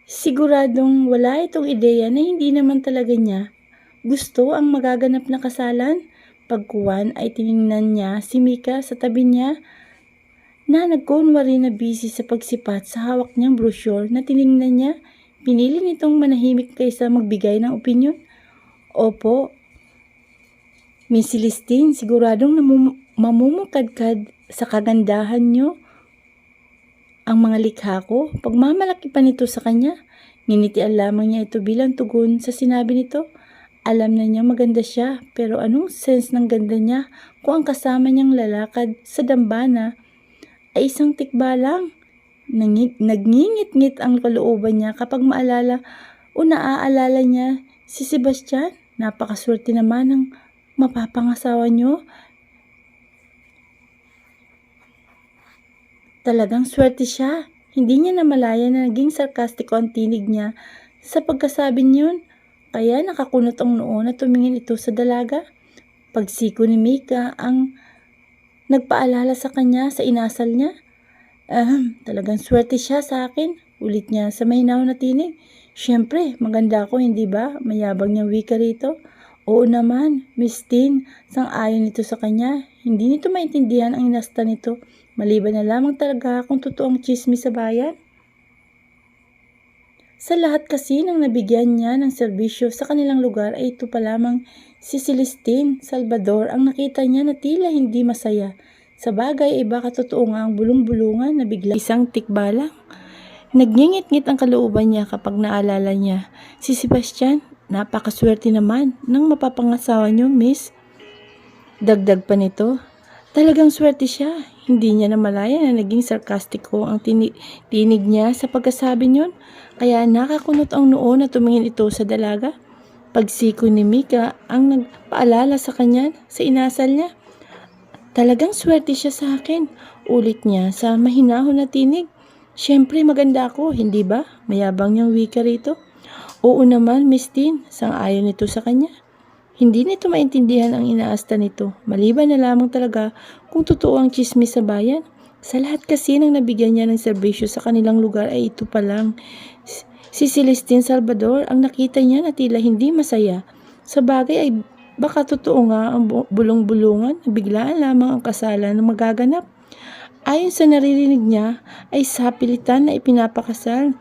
Speaker 1: Siguradong wala itong ideya na hindi naman talaga niya gusto ang magaganap na kasalan. Pagkuwan ay tiningnan niya si Mika sa tabi niya na nagkunwari na busy sa pagsipat sa hawak niyang brochure na tiningnan niya. Pinili nitong manahimik kaysa magbigay ng opinyon. Opo, Miss Celestine, siguradong mamumukadkad sa kagandahan niyo ang mga likha ko. Pagmamalaki pa nito sa kanya. Nginitian lamang niya ito bilang tugon sa sinabi nito. Alam na niya maganda siya, pero anong sense ng ganda niya kung ang kasama niyang lalakad sa dambana ay isang tikba lang? Nagngingit-ngit ang kalooban niya kapag maalala o naaalala niya si Sebastian. Napakaswerte naman ng mapapangasawa niyo. Talagang swerte siya. Hindi niya namalaya na naging sarkastiko ang tinig niya sa pagkasabi niyon. Kaya nakakunot ang noo na tumingin ito sa dalaga. Pagsiko ni Mika ang nagpaalala sa kanya sa inasal niya. Talagang swerte siya sa akin. Ulit niya sa mahinaw na tinig. Siyempre, maganda ako, hindi ba? Mayabang niyang wika rito. Oo naman, Miss Tin, sang-ayon nito sa kanya. Hindi nito maintindihan ang inasta nito. Maliban na lamang talaga kung totoong chismis sa bayan. Sa lahat kasi nang nabigyan niya ng serbisyo sa kanilang lugar ay ito pa lamang si Celestine Salvador ang nakita niya na tila hindi masaya. Sa bagay ay baka totoo nga ang bulong-bulungan na bigla isang tikbalang. Nagngingit-ngit ang kalooban niya kapag naalala niya. Si Sebastian, napakaswerte naman ng mapapangasawa niyo, miss. Dagdag pa nito. Talagang swerte siya. Hindi niya namalaya na naging sarkastiko ang tinig niya sa pagkasabi niyon. Kaya nakakunot ang noo na tumingin ito sa dalaga. Pagsiko ni Mika ang nagpaalala sa kanya sa inasal niya. Talagang swerte siya sa akin. Ulit niya sa mahinahon na tinig. Siyempre maganda ako, hindi ba? Mayabang niyang wika rito. Oo naman, Miss Tin, sang-ayon nito sa kanya. Hindi nito maintindihan ang inaasta nito. Maliban na lamang talaga kung totoo ang chismis sa bayan. Sa lahat kasi nang nabigyan niya ng serbisyo sa kanilang lugar ay ito pa lang. Si Celestine Salvador ang nakita niya na tila hindi masaya. Sa bagay ay baka totoo nga ang bulong-bulungan na biglaan lamang ang kasalan na magaganap. Ayon sa naririnig niya ay sapilitan na ipinapakasal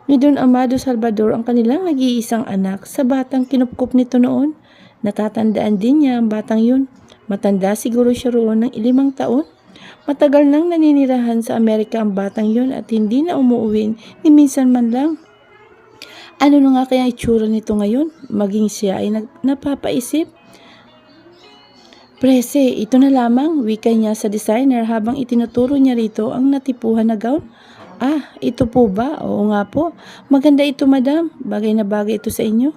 Speaker 1: ni Don Amado Salvador ang kanilang nag-iisang anak sa batang kinupkup nito noon. Natatandaan din niya ang batang yun. Matanda siguro siya roon ng 5 taon. Matagal nang naninirahan sa Amerika ang batang yun at hindi na umuuwi ni minsan man lang. Ano na nga kaya itsura nito ngayon? Maging siya ay napapaisip. Prese, ito na lamang, wika niya sa designer habang itinuturo niya rito ang natipuhan na gown. Ah, ito po ba? Oo nga po. Maganda ito, madam. Bagay na bagay ito sa inyo.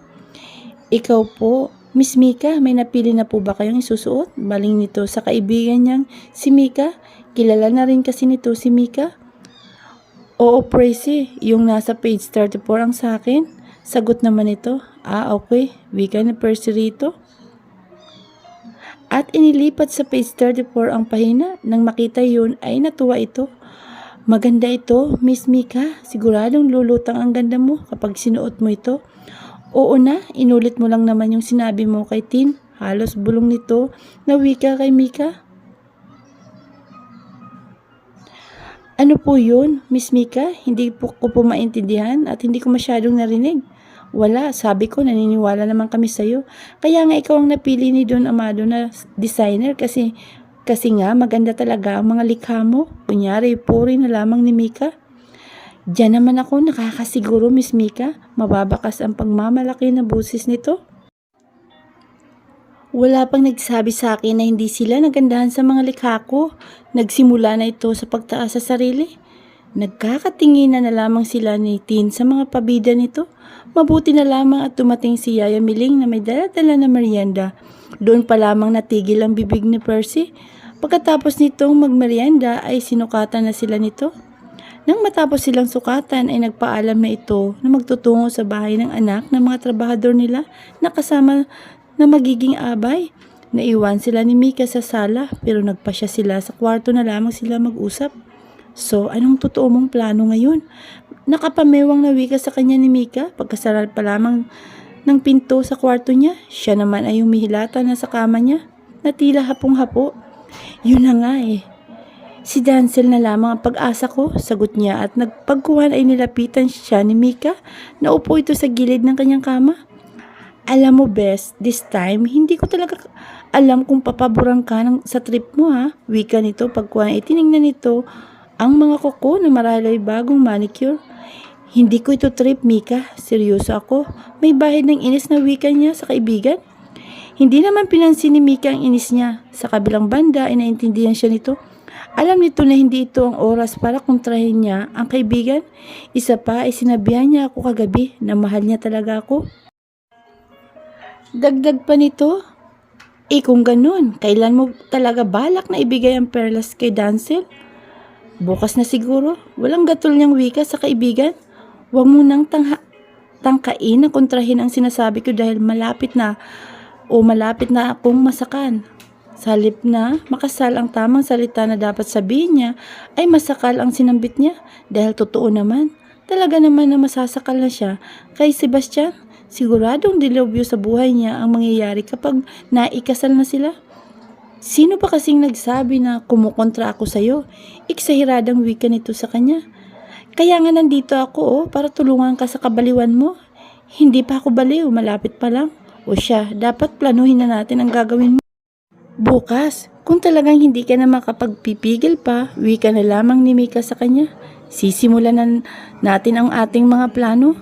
Speaker 1: Ikaw po, Miss Mika, may napili na po ba kayong isusuot? Baling nito sa kaibigan niyang si Mika. Kilala na rin kasi nito si Mika. Oo, Presi, yung nasa page 34 ang sa akin. Sagot naman ito. Ah, okay. Wika na Percy rito. At inilipat sa page 34 ang pahina. Nang makita yun ay natuwa ito. Maganda ito, Miss Mika. Siguradong lulutang ang ganda mo kapag sinuot mo ito. Oo na, inulit mo lang naman yung sinabi mo kay Tin. Halos bulong nito na wika kay Mika. Ano po yun, Miss Mika? Hindi po ko maintindihan at hindi ko masyadong narinig. Wala, sabi ko naniniwala naman kami sa'yo. Kaya nga ikaw ang napili ni Don Amado na designer kasi nga maganda talaga ang mga likha mo. Kunyari, puri na lamang ni Mika. Diyan naman ako nakakasiguro, Miss Mika. Mababakas ang pagmamalaki na busis nito. Wala pang nagsabi sa akin na hindi sila nagandahan sa mga likha ko. Nagsimula na ito sa pagtaas sa sarili. Nagkakatinginan na lamang sila ni Tin sa mga pabida nito. Mabuti na lamang at dumating si Yaya Miling na may dala-dala na merienda. Doon pa lamang natigil ang bibig ni Percy. Pagkatapos nitong magmerienda ay sinukatan na sila nito. Nang matapos silang sukatan ay nagpaalam na ito na magtutungo sa bahay ng anak ng mga trabahador nila na kasama na magiging abay. Naiwan sila ni Mika sa sala pero nagpasya sila sa kwarto na lamang sila mag-usap. So, anong totoo mong plano ngayon? Nakapamewang na wika sa kanya ni Mika pagkasara pa lamang ng pinto sa kwarto niya. Siya naman ay humihilata na sa kama niya na tila hapong-hapo. Yun na nga eh. Si Dancel na lamang ang pag-asa ko, sagot niya at nagpagkuhan ay nilapitan siya ni Mika. Naupo ito sa gilid ng kanyang kama. Alam mo, Bes, this time, hindi ko talaga alam kung papaboran ka sa trip mo ha. Wika nito pagkuhan ay tiningnan nito ang mga kuko na marahil ay bagong manicure. Hindi ko ito trip, Mika. Seryoso ako. May bahid ng inis na wika niya sa kaibigan. Hindi naman pinansin ni Mika ang inis niya. Sa kabilang banda ay naintindihan siya nito. Alam nito na hindi ito ang oras para kontrahin niya ang kaibigan. Isa pa ay sinabihan niya ako kagabi na mahal niya talaga ako. Dagdag pa nito, kung ganun, kailan mo talaga balak na ibigay ang perlas kay Dancel? Bukas na siguro, walang gatol niyang wika sa kaibigan. Huwag mo nang tangkain na kontrahin ang sinasabi ko dahil malapit na akong masakan. Sa halip na makasal ang tamang salita na dapat sabihin niya ay masakal ang sinambit niya dahil totoo naman. Talaga naman na masasakal na siya kay Sebastian. Siguradong dilubyo sa buhay niya ang mangyayari kapag naikasal na sila. Sino ba kasing nagsabi na kumukontra ako sa'yo? Iksahiradang wika nito sa kanya. Kaya nga nandito ako para tulungan ka sa kabaliwan mo. Hindi pa ako baliw, malapit pa lang. O siya, dapat planuhin na natin ang gagawin mo. Bukas, kung talagang hindi ka na makapagpipigil pa, wika na lamang ni Mika sa kanya. Sisimulan na natin ang ating mga plano.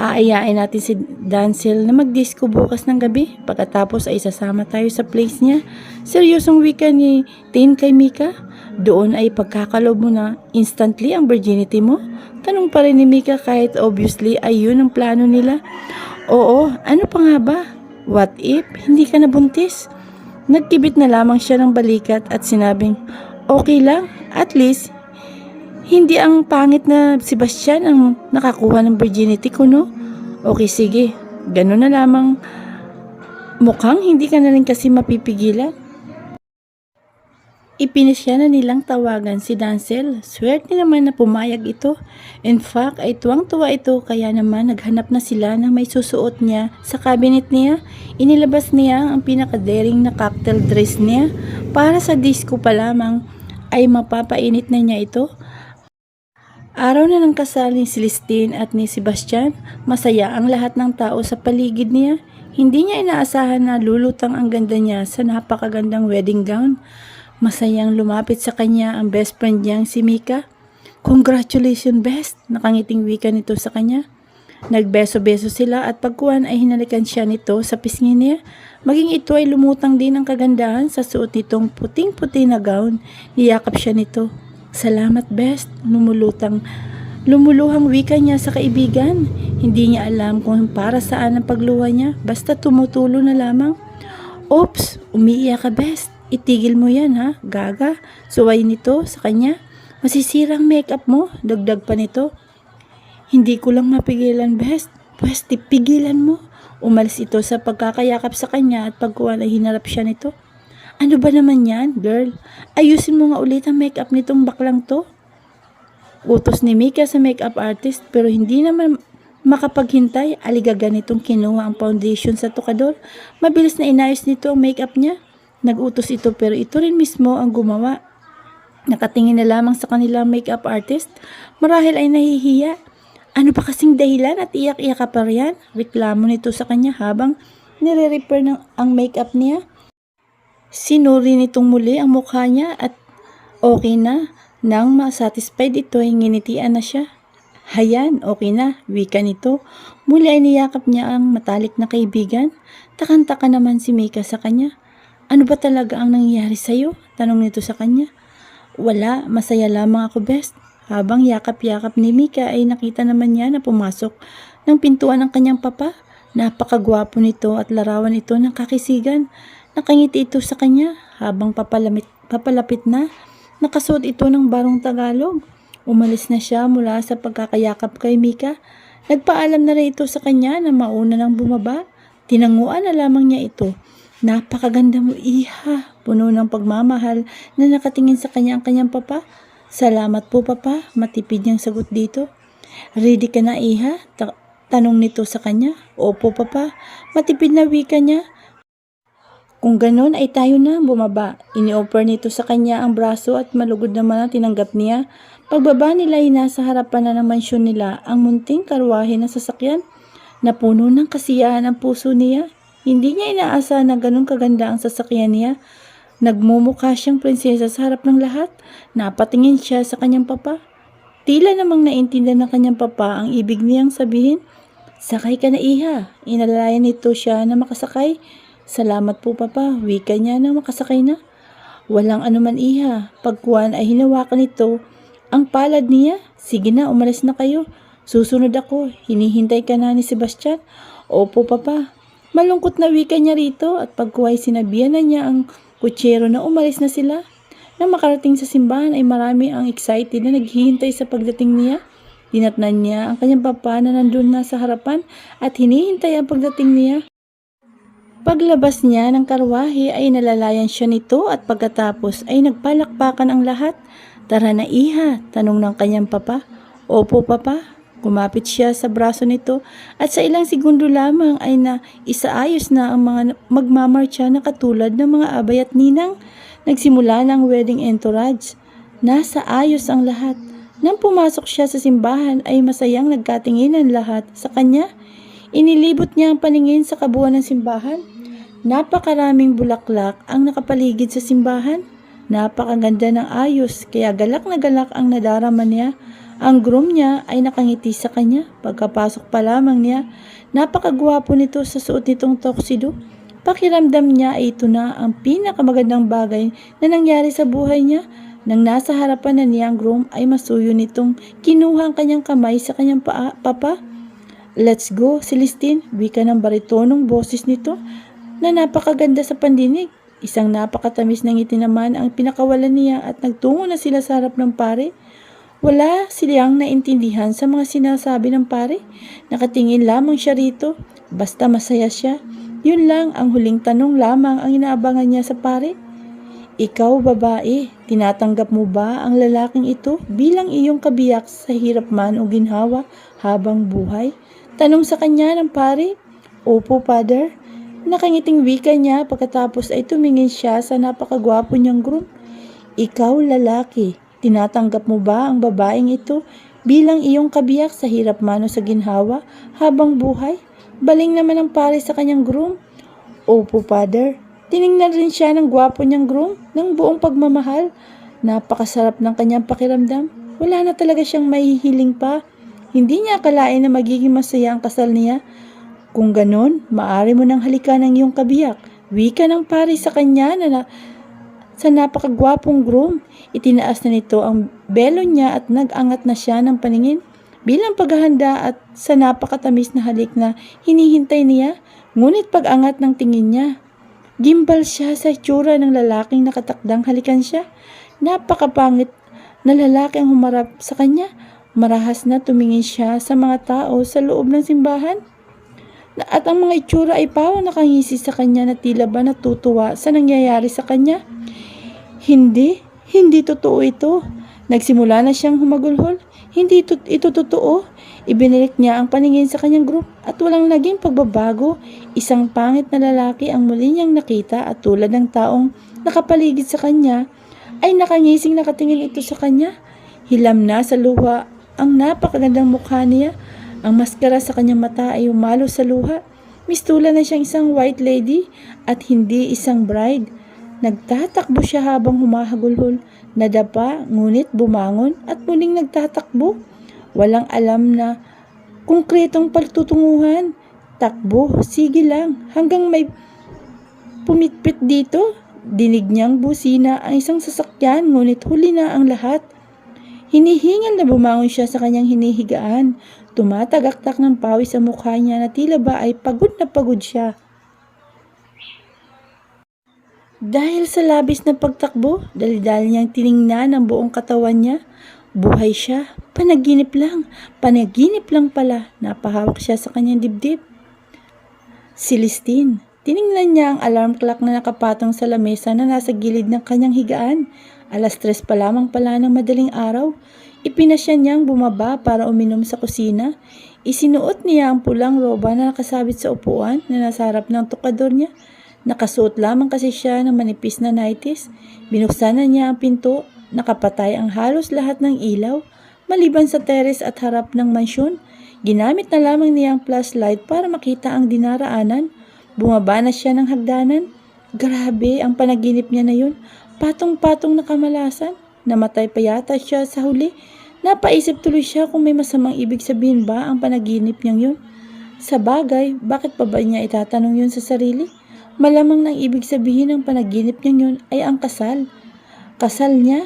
Speaker 1: Aayain natin si Dancel na mag-disco bukas ng gabi. Pagkatapos ay sasama tayo sa place niya. Seryosong wika ni Tin kay Mika. Doon ay pagkakalob mo na instantly ang virginity mo. Tanong pa rin ni Mika kahit obviously ay yun ang plano nila. Oo, ano pa nga ba? What if hindi ka nabuntis? Nagkibit na lamang siya ng balikat at sinabing, okay lang, at least hindi ang pangit na Sebastian ang nakakuha ng virginity ko, no? Okay, sige. Ganun na lamang. Mukhang hindi ka na rin kasi mapipigilan. Ipinisya na nilang tawagan si Dancel. Swerte naman na pumayag ito. In fact, ay tuwang-tuwa ito kaya naman naghanap na sila ng may susuot niya sa cabinet niya. Inilabas niya ang pinakadaring na cocktail dress niya. Para sa disco pa lamang ay mapapainit na niya ito. Araw na ng kasal ni Celestine at ni Sebastian, masaya ang lahat ng tao sa paligid niya. Hindi niya inaasahan na lulutang ang ganda niya sa napakagandang wedding gown. Masayang lumapit sa kanya ang best friend niyang si Mika. Congratulations, best! Nakangiting wika nito sa kanya. Nagbeso-beso sila at pagkuhan ay hinalikan siya nito sa pisngi niya. Maging ito ay lumutang din ang kagandahan sa suot nitong puting-puti na gown. Niyakap siya nito. Salamat best, lumuluhang wika niya sa kaibigan. Hindi niya alam kung para saan ang pagluha niya, basta tumutulo na lamang. Oops, umiiyak ka best. Itigil mo yan ha, gaga. Suway nito sa kanya. Masisirang makeup mo, dagdag pa nito. Hindi ko lang mapigilan best. Pwes pigilan mo. Umalis ito sa pagkakayakap sa kanya at pagkuha na hinarap siya nito. Ano ba naman yan, girl? Ayusin mo nga ulit ang makeup nitong baklang to. Utos ni Mika sa makeup artist pero hindi naman makapaghintay. Aligaga nitong kinuha ang foundation sa tukador. Mabilis na inayos nito ang makeup niya. Nagutos ito pero ito rin mismo ang gumawa. Nakatingin na lamang sa kanilang makeup artist. Marahil ay nahihiya. Ano ba kasing dahilan at iyak-iyak ka pa riyan? Reklamo nito sa kanya habang nire-repair ang makeup niya. Sinuri nitong muli ang mukha niya at okay na. Nang masatisfied ito ay nginitian na siya. Hayan, okay na, wika nito. Muli ay niyakap niya ang matalik na kaibigan. Takang-taka naman si Mika sa kanya. Ano ba talaga ang nangyayari sa'yo? Tanong nito sa kanya. Wala, masaya lamang ako best. Habang yakap-yakap ni Mika ay nakita naman niya na pumasok ng pintuan ng kanyang papa. Napakagwapo nito at larawan ito ng kakisigan. Nakangiti ito sa kanya habang papalapit na. Nakasuot ito ng barong Tagalog. Umalis na siya mula sa pagkakayakap kay Mika. Nagpaalam na rin ito sa kanya na mauna nang bumaba. Tinanguan na lamang niya ito. Napakaganda mo, iha. Puno ng pagmamahal na nakatingin sa kanya ang kanyang papa. Salamat po papa, matipid niyang sagot dito. Ready ka na iha? Tanong nito sa kanya. Opo papa, matipid na wika niya. Kung ganon ay tayo na bumaba. Ini-offer nito sa kanya ang braso at malugod naman ang tinanggap niya. Pagbaba nila ay nasa harapan na ng mansyon nila ang munting karwahe na sasakyan. Napuno ng kasiyahan ang puso niya. Hindi niya inaasa na ganun kaganda ang sasakyan niya. Nagmumukha siyang prinsesa sa harap ng lahat. Napatingin siya sa kanyang papa. Tila namang naintindihan ng kanyang papa ang ibig niyang sabihin. Sakay ka na iha. Inalalayan nito siya na makasakay. Salamat po papa. Wika niya na makasakay na. Walang anuman iha. Pagkuhan ay hinawakan nito ang palad niya. Sige na, umalis na kayo. Susunod ako. Hinihintay ka na ni Sebastian. Opo papa. Malungkot na wika niya rito at pagkuha ay sinabihan na niya ang kutsero na umalis na sila. Nang makarating sa simbahan ay marami ang excited na naghihintay sa pagdating niya. Dinatnan niya ang kanyang papa na nandun na sa harapan at hinihintay ang pagdating niya. Paglabas niya ng karwahe ay nalalayan siya nito at pagkatapos ay nagpalakpakan ang lahat. Tara na iha, tanong ng kanyang papa. Opo papa. Kumapit siya sa braso nito at sa ilang segundo lamang ay isaayos na ang mga magmamarcha na katulad ng mga abay at ninang. Nagsimula ng wedding entourage. Nasa ayos ang lahat. Nang pumasok siya sa simbahan ay masayang nagkatinginan lahat sa kanya. Inilibot niya ang paningin sa kabuuan ng simbahan. Napakaraming bulaklak ang nakapaligid sa simbahan. Napakaganda ng ayos kaya galak na galak ang nadarama niya. Ang groom niya ay nakangiti sa kanya. Pagkapasok pa lamang niya, napakagwapo nito sa suot nitong tuxedo. Pakiramdam niya ay ito na ang pinakamagandang bagay na nangyari sa buhay niya. Nang nasa harapan na niya ang groom ay masuyo nitong kinuha ang kanyang kamay sa kanyang papa. Let's go, Celestine, wika ng baritonong boses nito na napakaganda sa pandinig. Isang napakatamis na ngiti naman ang pinakawalan niya at nagtungo na sila sa harap ng pare. Wala silang naintindihan sa mga sinasabi ng pare. Nakatingin lamang siya rito. Basta masaya siya. Yun lang ang huling tanong lamang ang inaabangan niya sa pare. Ikaw babae, tinatanggap mo ba ang lalaking ito bilang iyong kabiyak sa hirap man o ginhawa habang buhay? Tanong sa kanya ng pare. Opo, father. Nakangiting wika niya pagkatapos ay tumingin siya sa napakagwapo niyang groom. Ikaw lalaki, tinatanggap mo ba ang babaeng ito bilang iyong kabiyak sa hirap man o sa ginhawa habang buhay? Baling naman ang pare sa kanyang groom. Opo, father. Tiningnan rin siya ng gwapo niyang groom ng buong pagmamahal. Napakasarap ng kanyang pakiramdam. Wala na talaga siyang mahihiling pa. Hindi niya akalain na magiging masaya ang kasal niya. Kung ganon, maaari mo nang halikan ng iyong kabiyak. Wika ng pari sa kanya sa napakagwapong groom. Itinaas na nito ang belo niya at nag-angat na siya ng paningin bilang paghahanda at sa napakatamis na halik na hinihintay niya. Ngunit pag-angat ng tingin niya, gimbal siya sa itsura ng lalaking nakatakdang halikan siya. Napakapangit na lalaki ang humarap sa kanya. Marahas na tumingin siya sa mga tao sa loob ng simbahan. At ang mga itsura ay pawang nakangisi sa kanya na tila ba natutuwa sa nangyayari sa kanya. Hindi totoo ito. Nagsimula na siyang humagulhol. Hindi ito totoo. Ibinalik niya ang paningin sa kanyang group at walang naging pagbabago. Isang pangit na lalaki ang muli niyang nakita at tulad ng taong nakapaligid sa kanya, ay nakangising nakatingin ito sa kanya. Hilam na sa luha ang napakagandang mukha niya. Ang maskara sa kanyang mata ay umalo sa luha. Mistula na siyang isang white lady at hindi isang bride. Nagtatakbo siya habang humahagulhol. Nadapa, ngunit bumangon at muling nagtatakbo. Walang alam na konkretong pagtutunguhan. Takbo, sige lang, hanggang may pumitpit dito. Dinig niyang busina ang isang sasakyan, ngunit huli na ang lahat. Hinihingal na bumangon siya sa kanyang hinihigaan. Tumatagaktak ng pawis sa mukha niya na tila ba ay pagod na pagod siya. Dahil sa labis na pagtakbo, dali-dali niyang tiningnan ang buong katawan niya. Buhay siya. Panaginip lang. Panaginip lang pala. Napahawak siya sa kanyang dibdib. Celestine. Tiningnan niya ang alarm clock na nakapatong sa lamesa na nasa gilid ng kanyang higaan. 3:00 pa lamang pala ng madaling araw. Ipinasya niyang bumaba para uminom sa kusina. Isinuot niya ang pulang roba na nakasabit sa upuan na nasa harap ng tukador niya. Nakasuot lamang kasi siya ng manipis na nighties. Binuksan na niya ang pinto. Nakapatay ang halos lahat ng ilaw, maliban sa teres at harap ng mansyon. Ginamit na lamang niya ang flashlight para makita ang dinaraanan. Bumaba na siya ng hagdanan. Grabe ang panaginip niya na yun. Patong-patong na kamalasan. Namatay pa yata siya sa huli. Napaisip tuloy siya kung may masamang ibig sabihin ba ang panaginip niyang yun. Sa bagay, bakit pa ba niya itatanong yun sa sarili? Malamang nang ibig sabihin ng panaginip niyang yun ay ang kasal. Kasal niya,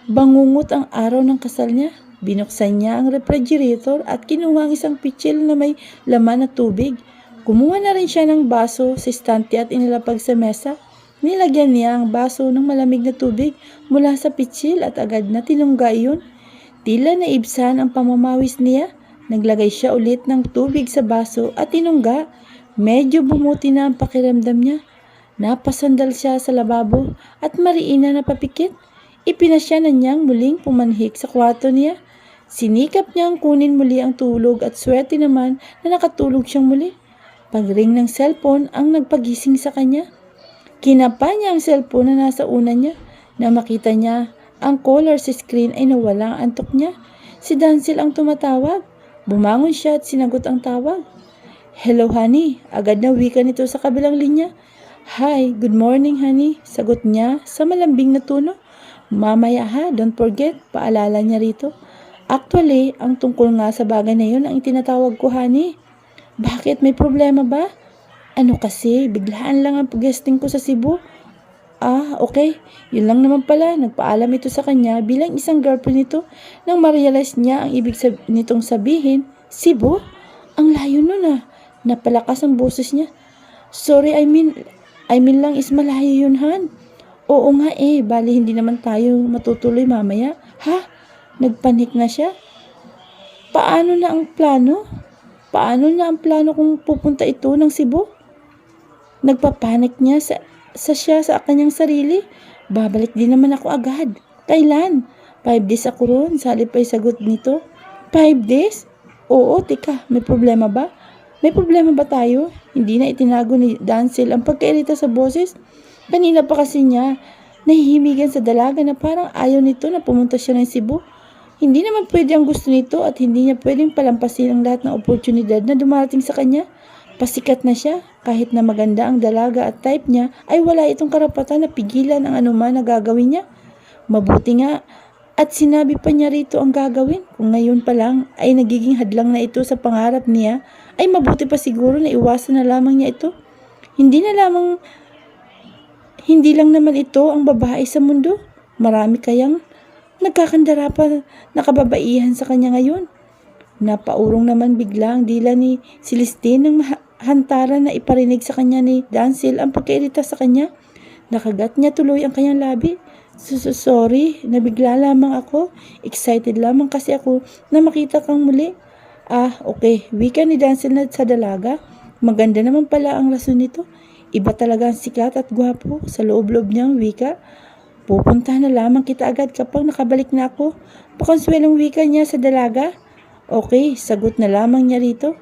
Speaker 1: bangungot ang araw ng kasal niya. Binuksan niya ang refrigerator at kinuha ang isang pitsil na may laman na tubig. Kumuha na rin siya ng baso sa istante at inilapag sa mesa. Nilagyan niya ang baso ng malamig na tubig mula sa pitsil at agad na tinungga iyon. Tila naibsan ang pamamawis niya. Naglagay siya ulit ng tubig sa baso at tinungga. Medyo bumuti na ang pakiramdam niya. Napasandal siya sa lababo at mariina na papikit. Ipinasya na niyang muling pumanhik sa kwarto niya. Sinikap niyang kunin muli ang tulog at swerte naman na nakatulog siyang muli. Pagring ng cellphone ang nagpagising sa kanya. Kinapa niya ang cellphone na nasa unan niya. Na makita niya ang caller sa screen ay nawala ang antok niya. Si Dancel ang tumatawag. Bumangon siya at sinagot ang tawag. Hello honey, agad na wika nito sa kabilang linya. Hi, good morning honey, sagot niya sa malambing na tono. Mamaya ha, don't forget, paalala niya rito. Actually, ang tungkol nga sa bagay na yun ang itinatawag ko honey. Bakit, may problema ba? Ano kasi, biglaan lang ang pag-guesting ko sa Cebu. Ah, okay. Yun lang naman pala. Nagpaalam ito sa kanya bilang isang girlfriend nito nang ma-realize niya ang ibig nitong sabihin. Cebu? Ang layo nun ah. Napalakas ang boses niya. Sorry, I mean lang is malayo yun, Han. Oo nga eh, bali hindi naman tayo matutuloy mamaya. Ha? Nagpanik na siya? Paano na ang plano? Paano na ang plano kung pupunta ito ng Cebu? Nagpapanik niya siya sa kanyang sarili. Babalik din naman ako agad. Kailan? 5 days ako roon. Sa halip ay sagot nito. 5 days? Oo, tika. May problema ba? May problema ba tayo? Hindi na itinago ni Dancel ang pagkairita sa boses. Kanina pa kasi niya nahihimigan sa dalaga na parang ayaw nito na pumunta siya ng Cebu. Hindi naman pwede ang gusto nito at hindi niya pwedeng palampasin ang lahat ng oportunidad na dumarating sa kanya. Pasikat na siya. Kahit na maganda ang dalaga at type niya, ay wala itong karapatan na pigilan ang anuman na gagawin niya. Mabuti nga At sinabi pa niya rito ang gagawin. Kung ngayon pa lang ay nagiging hadlang na ito sa pangarap niya, ay mabuti pa siguro na iwasan na lamang niya ito. Hindi lang naman ito ang babae sa mundo. Marami kayang nagkakandara pa na kababaihan sa kanya ngayon. Napaurong naman bigla ang dila ni Celestine ng hantaran na iparinig sa kanya ni Dancel ang pagkairita sa kanya. Nakagat niya tuloy ang kanyang labi. Sorry, nabigla lamang ako. Excited lamang kasi ako na makita kang muli. Okay. Wika ni Dancel na sa dalaga. Maganda naman pala ang rason nito. Iba talaga ang sikat at gwapo sa loob-loob niyang wika. Pupunta na lamang kita agad kapag nakabalik na ako. Pakonsuelong wika niya sa dalaga. Okay, sagot na lamang niya rito.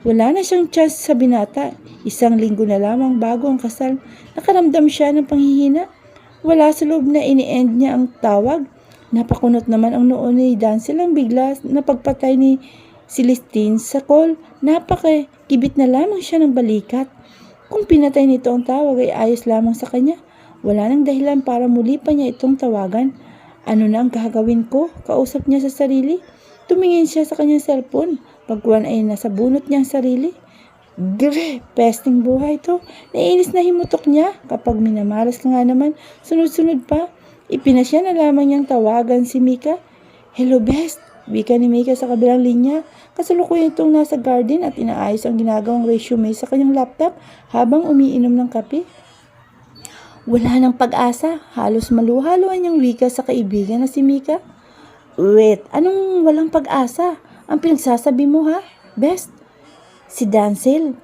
Speaker 1: Wala na siyang chance sa binata. 1 linggo na lamang bago ang kasal. Nakaramdam siya ng panghihina. Wala sa loob na ini-end niya ang tawag. Napakunot naman ang noo ni Dancel ang bigla na pagpatay ni Celestine sa call. Napakakibit na lamang siya ng balikat. Kung pinatay nito ang tawag ay ayos lamang sa kanya. Wala nang dahilan para muli pa niya itong tawagan. Ano na ang gagawin ko? Kausap niya sa sarili. Tumingin siya sa kanyang cellphone. Pagkuhan ay nasa bunot niya ang sarili. Pesting buhay to. Naiinis na himutok niya. Kapag minamalas ka nga naman, sunod-sunod pa. Ipinasya na lamang niyang tawagan si Mika. Hello best, wika ni Mika sa kabilang linya. Kasalukuyan itong nasa garden at inaayos ang ginagawang resume sa kanyang laptop habang umiinom ng kape. Wala nang pag-asa. Halos maluhaluan niyang wika sa kaibigan na si Mika. Wait, anong walang pag-asa? Ang pinagsasabi mo ha, best? Si Dancel,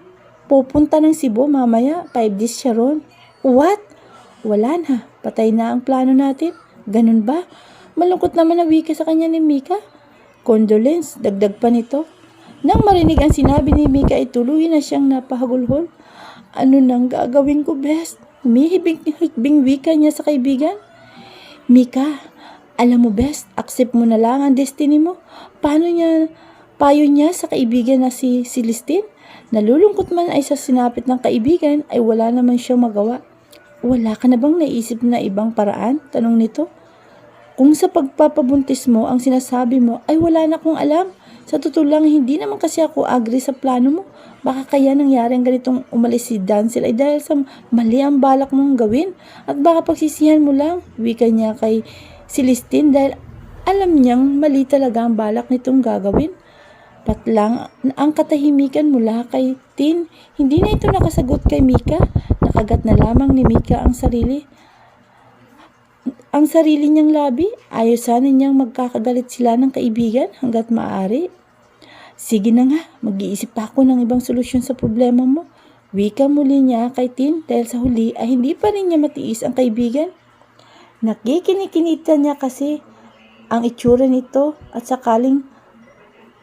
Speaker 1: pupunta ng Cebu mamaya, 5 days siya ron. What? Wala na, patay na ang plano natin. Ganun ba? Malungkot naman na wika sa kanya ni Mika. Condolence, dagdag pa nito. Nang marinig ang sinabi ni Mika ay tuloy na siyang napahagulhol. Ano nang gagawin ko best? Humihibing wika niya sa kaibigan. Mika, alam mo best, accept mo na lang ang destiny mo. Payo niya sa kaibigan na si Celestine. Nalulungkot man ay sa sinapit ng kaibigan ay wala naman siyang magawa. Wala ka na bang naisip na ibang paraan? Tanong nito. Kung sa pagpapabuntis mo ang sinasabi mo ay wala na akong alam. Sa totoo lang hindi naman kasi ako agree sa plano mo. Baka kaya nangyari ang ganitong umalis si Dancel ay dahil sa mali ang balak mong gawin. At baka pagsisihan mo lang, wika niya kay Celestine dahil alam niyang mali talaga ang balak nitong gagawin. Patlang ang katahimikan mula kay Tin. Hindi na ito nakasagot kay Mika. Nakagat na lamang ni Mika ang sarili niyang labi. Ayaw sana niyang magkakagalit sila ng kaibigan hanggat maaari. Sige na nga, mag-iisip pa ako ng ibang solusyon sa problema mo. Wika muli niya kay Tin dahil sa huli ay hindi pa rin niya matiis ang kaibigan. Nakikinikinita niya kasi ang itsura nito at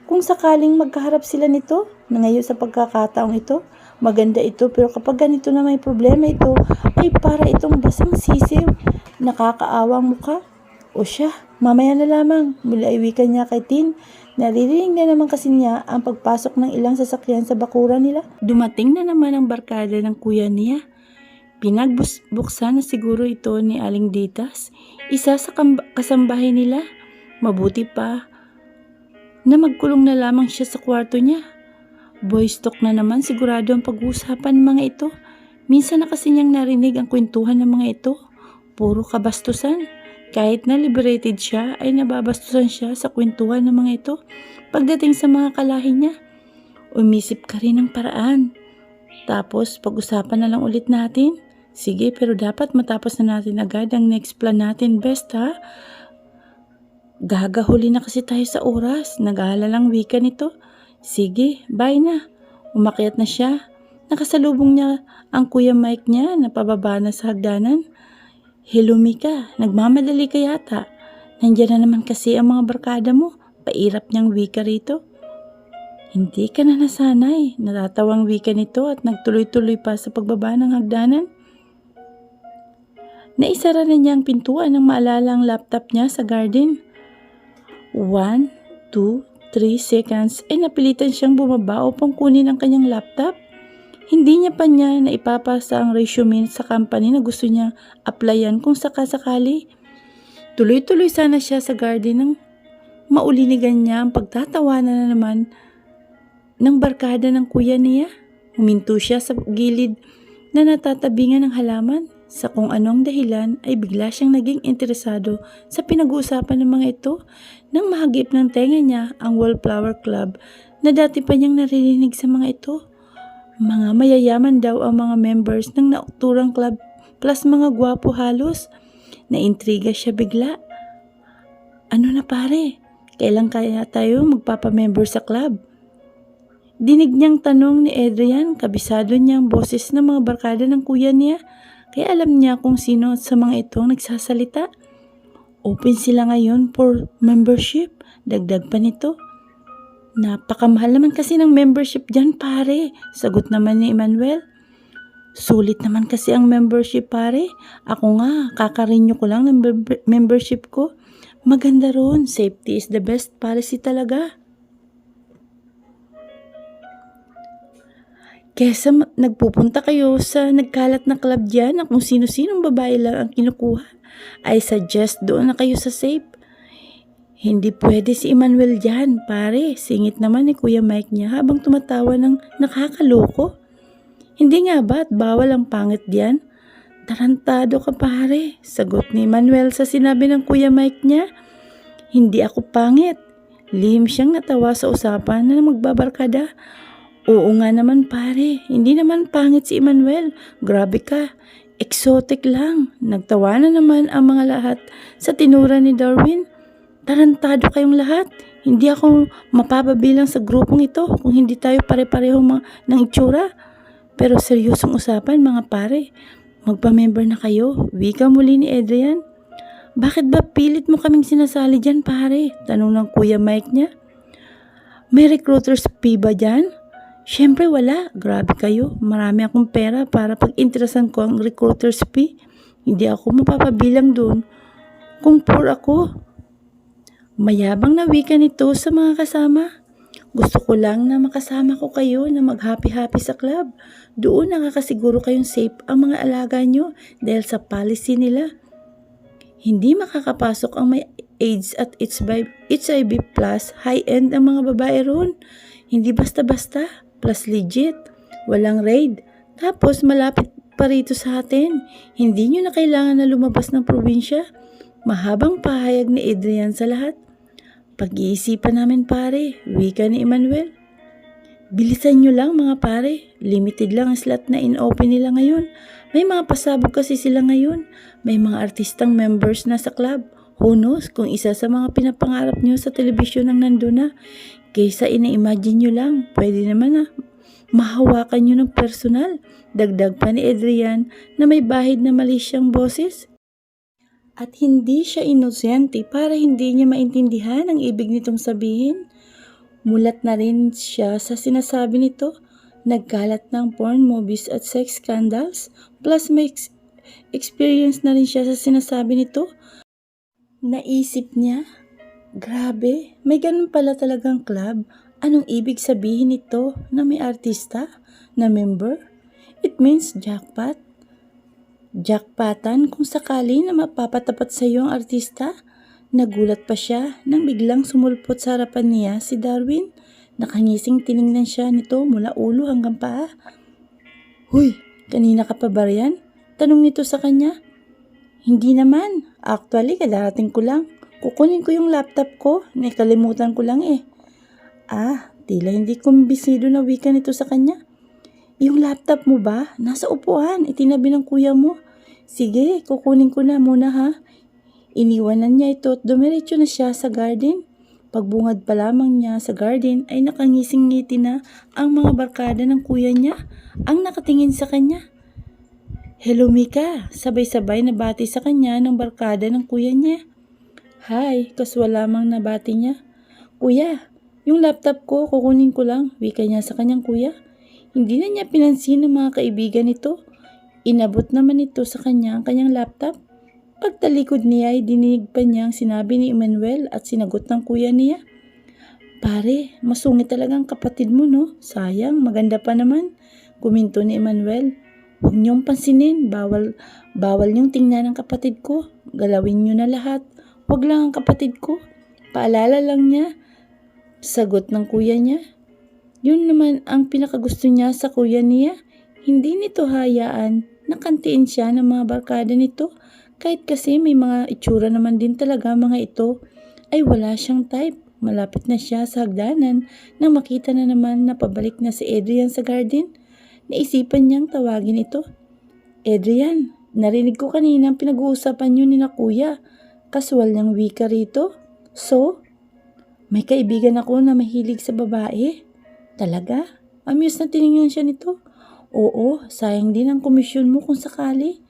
Speaker 1: kung sakaling magkaharap sila nito na ngayon sa pagkakataong ito, maganda ito pero kapag ganito na may problema ito ay para itong basang sisiw. Nakakaawang mukha. O siya, mamaya na lamang. Mula iwika niya kay Tin. Naririnig na naman kasi niya ang pagpasok ng ilang sasakyan sa bakuran nila. Dumating na naman ang barkada ng kuya niya. Pinagbuksan na siguro ito ni Aling Ditas. Isa sa kasambahay nila. Mabuti pa na magkulong na lamang siya sa kwarto niya. Boys talk na naman sigurado ang pag-uusapan ng mga ito. Minsan na kasi niyang narinig ang kwentuhan ng mga ito. Puro kabastusan. Kahit na liberated siya, ay nababastusan siya sa kwentuhan ng mga ito. Pagdating sa mga kalahi niya, umisip ka rin ng paraan. Tapos pag-usapan na lang ulit natin. Sige, pero dapat matapos na natin agad ang next plan natin, best ha? Gagahuli na kasi tayo sa oras. Nag-aalalang wika nito. Sige, bye na. Umakyat na siya. Nakasalubong niya ang Kuya Mike niya na pababa na sa hagdanan. Hello Mika, nagmamadali ka yata. Nandiyan na naman kasi ang mga barkada mo. Pairap niyang wika rito. Hindi ka na nasanay. Natatawang wika nito at nagtuloy-tuloy pa sa pagbaba ng hagdanan. Naisara na niya ang pintuan nang maalala ang laptop niya sa garden. 1, 2, 3 seconds ay napilitan siyang bumaba upang kunin ang kanyang laptop. Hindi niya pa niya na ipapasa ang resume sa company na gusto niya applyan kung sakasakali. Tuloy-tuloy sana siya sa garden nang maulinigan niya ang pagtatawanan na naman ng barkada ng kuya niya. Huminto siya sa gilid na natatabingan ng halaman. Sa kung anong dahilan ay bigla siyang naging interesado sa pinag-uusapan ng mga ito nang mahagip ng tenga niya ang Wallflower Club na dati pa niyang naririnig sa mga ito. Mga mayayaman daw ang mga members ng naukturang club plus mga gwapo halos. Naintriga siya bigla. Ano na pare? Kailan kaya tayo magpapamember sa club? Dinig niyang tanong ni Adrian, kabisado niya ang boses ng mga barkada ng kuya niya, kaya alam niya kung sino sa mga itong nagsasalita. Open sila ngayon for membership, dagdag pa nito. Napakamahal naman kasi ng membership dyan pare, sagot naman ni Emmanuel. Sulit naman kasi ang membership pare, ako nga kakarenew ko lang ng membership ko. Maganda ron, safety is the best policy talaga. Kesa nagpupunta kayo sa nagkalat na club dyan na kung sino-sinong babae lang ang kinukuha, I suggest doon na kayo sa safe. Hindi pwede si Emmanuel dyan, pare. Singit naman ni Kuya Mike niya habang tumatawa ng nakakaloko. Hindi nga ba at bawal ang pangit diyan? Tarantado ka pare, sagot ni Emmanuel sa sinabi ng Kuya Mike niya. Hindi ako pangit. Lihim siyang natawa sa usapan na magbabarkada. Oo nga naman pare, hindi naman pangit si Emmanuel. Grabe ka, exotic lang. Nagtawa na naman ang mga lahat sa tinura ni Darwin. Tarantado kayong lahat. Hindi ako mapapabilang sa grupong ito kung hindi tayo pare-pareho ng itsura. Pero seryosong usapan mga pare. Magpa-member na kayo. Wika muli ni Adrian. Bakit ba pilit mo kaming sinasali dyan pare? Tanong ng Kuya Mike niya. May recruiters fee ba dyan? Siyempre wala. Grabe kayo. Marami akong pera para pag-interesan ko ang recruiter's fee. Hindi ako mapapabilang doon. Kung poor ako. Mayabang na wika nito sa mga kasama. Gusto ko lang na makasama ko kayo na mag-happy-happy sa club. Doon nakakasiguro kayong safe ang mga alaga nyo dahil sa policy nila. Hindi makakapasok ang may AIDS at HIV plus high-end ang mga babae roon. Hindi basta-basta. Plus legit, walang raid. Tapos malapit pa rito sa atin. Hindi nyo na kailangan na lumabas ng probinsya. Mahabang pahayag ni Adrian sa lahat. Pag-iisipan namin pare, wika ni Emmanuel. Bilisan nyo lang mga pare, limited lang ang slot na in-open nila ngayon. May mga pasabog kasi sila ngayon. May mga artistang members na sa club. Who knows kung isa sa mga pinapangarap nyo sa telebisyon ang nandun na. Kaysa ina-imagine nyo lang, pwede naman na mahawakan nyo ng personal. Dagdag pa ni Adrian na may bahid na mali siyang boses. At hindi siya inosente para hindi niya maintindihan ang ibig nitong sabihin. Mulat na rin siya sa sinasabi nito. Nagkalat ng porn movies at sex scandals. Plus may experience na rin siya sa sinasabi nito. Naisip niya, grabe, may ganun pala talagang club. Anong ibig sabihin nito na may artista na member? It means jackpot. Jackpotan kung sakali na mapapatapat sa iyo ang artista. Nagulat pa siya nang biglang sumulpot sa harapan niya si Darwin. Nakangising tiningnan siya nito mula ulo hanggang paa. Huy, kanina ka pa ba riyan? Tanong nito sa kanya. Hindi naman. Actually, kadarating ko lang. Kukunin ko yung laptop ko. Nakalimutan ko lang eh. Tila hindi kumbisido na wika nito sa kanya. Yung laptop mo ba? Nasa upuan. Itinabi ng kuya mo. Sige, kukunin ko na muna ha. Iniwanan niya ito at dumiretso na siya sa garden. Pagbungad pa lamang niya sa garden ay nakangising ngiti na ang mga barkada ng kuya niya ang nakatingin sa kanya. Hello Mika, sabay-sabay na bati sa kanya ng barkada ng kuya niya. Hi, kaswal lamang na bati niya. Kuya, yung laptop ko kukunin ko lang, wika niya sa kanyang kuya. Hindi na niya pinansin ng mga kaibigan nito. Inabot naman ito sa kanya ang kanyang laptop. Pagtalikod niya ay dinig pa niya ang sinabi ni Emmanuel at sinagot ng kuya niya. Pare, masungit talagang kapatid mo no? Sayang, maganda pa naman. Kuminto ni Emmanuel. Huwag niyong pansinin, bawal niyong tingnan ng kapatid ko. Galawin niyo na lahat. Wag lang ang kapatid ko. Paalala lang niya. Sagot ng kuya niya. Yun naman ang pinakagusto niya sa kuya niya. Hindi nito hayaan na kantiin siya ng mga barkada nito. Kahit kasi may mga itsura naman din talaga mga ito, ay wala siyang type. Malapit na siya sa hagdanan nang makita na naman na pabalik na si Adrian sa garden. Naisipan niyang tawagin ito. Adrian, narinig ko kanina ang pinag-uusapan niyo ni na kuya. Kaswal niyang wika rito. So, may kaibigan ako na mahilig sa babae. Talaga? Amuse na tinignan siya nito. Oo, sayang din ang komisyon mo kung sakali.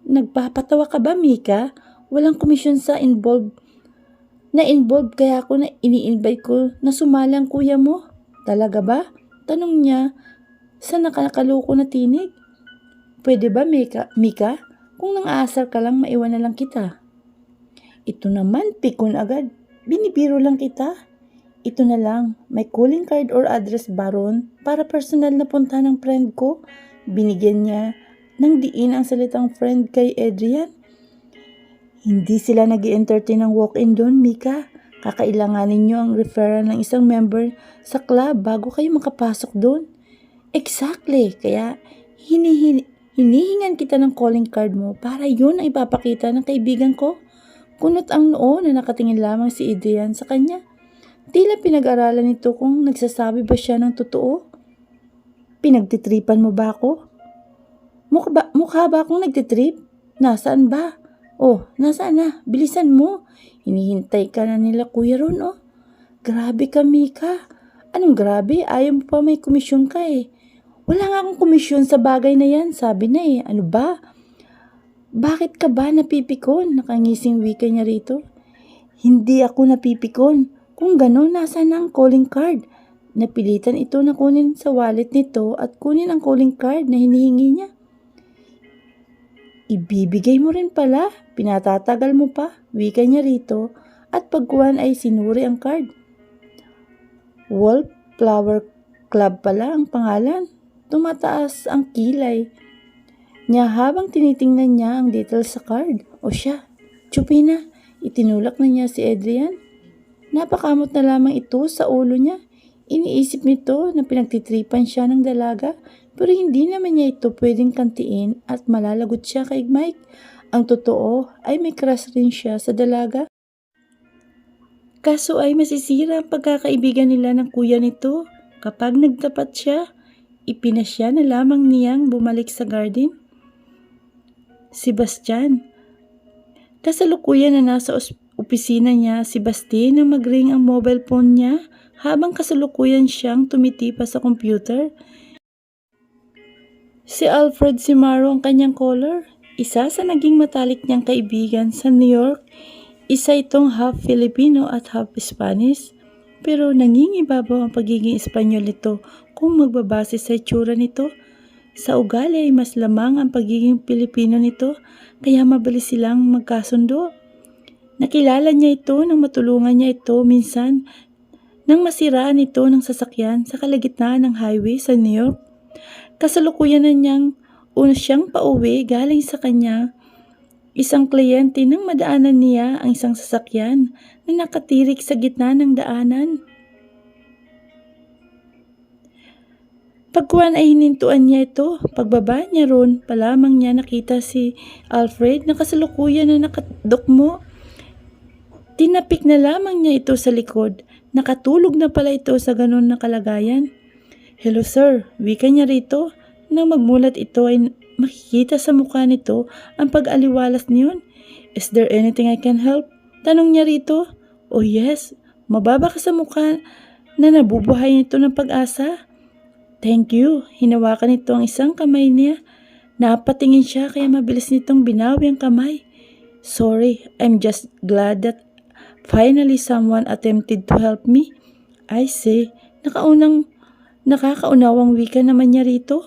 Speaker 1: Nagpapatawa ka ba, Mika? Walang komisyon sa involved kaya ako na ini-invite ko na sumali ang kuya mo. Talaga ba? Tanong niya sa nakakaloko na tinig. Pwede ba, Mika? Kung nang-aasar ka lang, maiwan na lang kita. Ito naman, pikon agad. Binibiro lang kita. Ito na lang, may calling card or address ba ron para personal na punta ng friend ko? Binigyan niya ng diin ang salitang friend kay Adrian. Hindi sila nag-i-entertain ng walk-in doon, Mika. Kakailanganin nyo ang referral ng isang member sa club bago kayo makapasok doon. Exactly, kaya hinihingan kita ng calling card mo para yun ay ipapakita ng kaibigan ko. Kunot ang noo na nakatingin lamang si Adrian sa kanya. Tila pinag-aralan nito kung nagsasabi ba siya ng totoo. Pinagtitripan mo ba ako? Mukha ba akong nagtitrip? Nasaan ba? Oh, nasaan na? Bilisan mo. Hinihintay ka na nila kuya ron, oh. Grabe ka, Mika. Anong grabe? Ayaw mo pa may komisyon ka eh. Wala nga akong komisyon sa bagay na yan. Sabi na eh. Ano ba? Bakit ka ba napipikon? Nakangising wika niya rito. Hindi ako napipikon. Kung gano'n, nasaan ang calling card? Napilitan ito na kunin sa wallet nito at kunin ang calling card na hinihingi niya. Ibibigay mo rin pala, pinatatagal mo pa, wika niya rito, at pagkuhan ay sinuri ang card. Wallflower Club pala ang pangalan. Tumataas ang kilay niya habang tinitingnan niya ang details sa card. O siya, tsupi na, itinulak na niya si Adrian. Napakamot na lamang ito sa ulo niya. Iniisip nito na pinagtitripan siya ng dalaga. Pero hindi naman niya ito pwedeng kantiin at malalagot siya kay Mike. Ang totoo ay may crush rin siya sa dalaga. Kaso ay masisira ang pagkakaibigan nila ng kuya nito. Kapag nagtapat siya, ipinasya na lamang niyang bumalik sa garden. Si Bastian. Kasalukuyan na nasa opisina niya si Basti nang mag-ring ang mobile phone niya habang kasalukuyan siyang tumitipa sa computer. Si Alfred Simaro ang kanyang caller, isa sa naging matalik niyang kaibigan sa New York. Isa itong half Filipino at half Spanish, pero nangingibabaw ang pagiging Espanyol nito kung magbabase sa itsura nito. Sa ugali ay mas lamang ang pagiging Pilipino nito, kaya mabilis silang magkasundo. Nakilala niya ito nang matulungan niya ito minsan nang masiraan ito ng sasakyan sa kalagitnaan ng highway sa New York. Kasalukuyan na niyang siyang pauwi galing sa kanya isang kliyente nang madaanan niya ang isang sasakyan na nakatirik sa gitna ng daanan. Pagkuhan ay hinintuan niya ito. Pagbaba niya ron, palamang niya nakita si Alfred na kasalukuyan na nakadukmo. Tinapik na lamang niya ito sa likod. Nakatulog na pala ito sa ganun na kalagayan. Hello sir, wika niya rito. Nang magmulat ito ay makikita sa mukha nito ang pag-aliwalas niyon. Is there anything I can help? Tanong niya rito. Oh yes, mababa ka sa mukha na nabubuhay nito ng pag-asa. Thank you. Hinawakan nito ang isang kamay niya. Napatingin siya kaya mabilis nitong binawi ang kamay. Sorry, I'm just glad that finally someone attempted to help me. I say, nakakaunawang wika naman niya rito.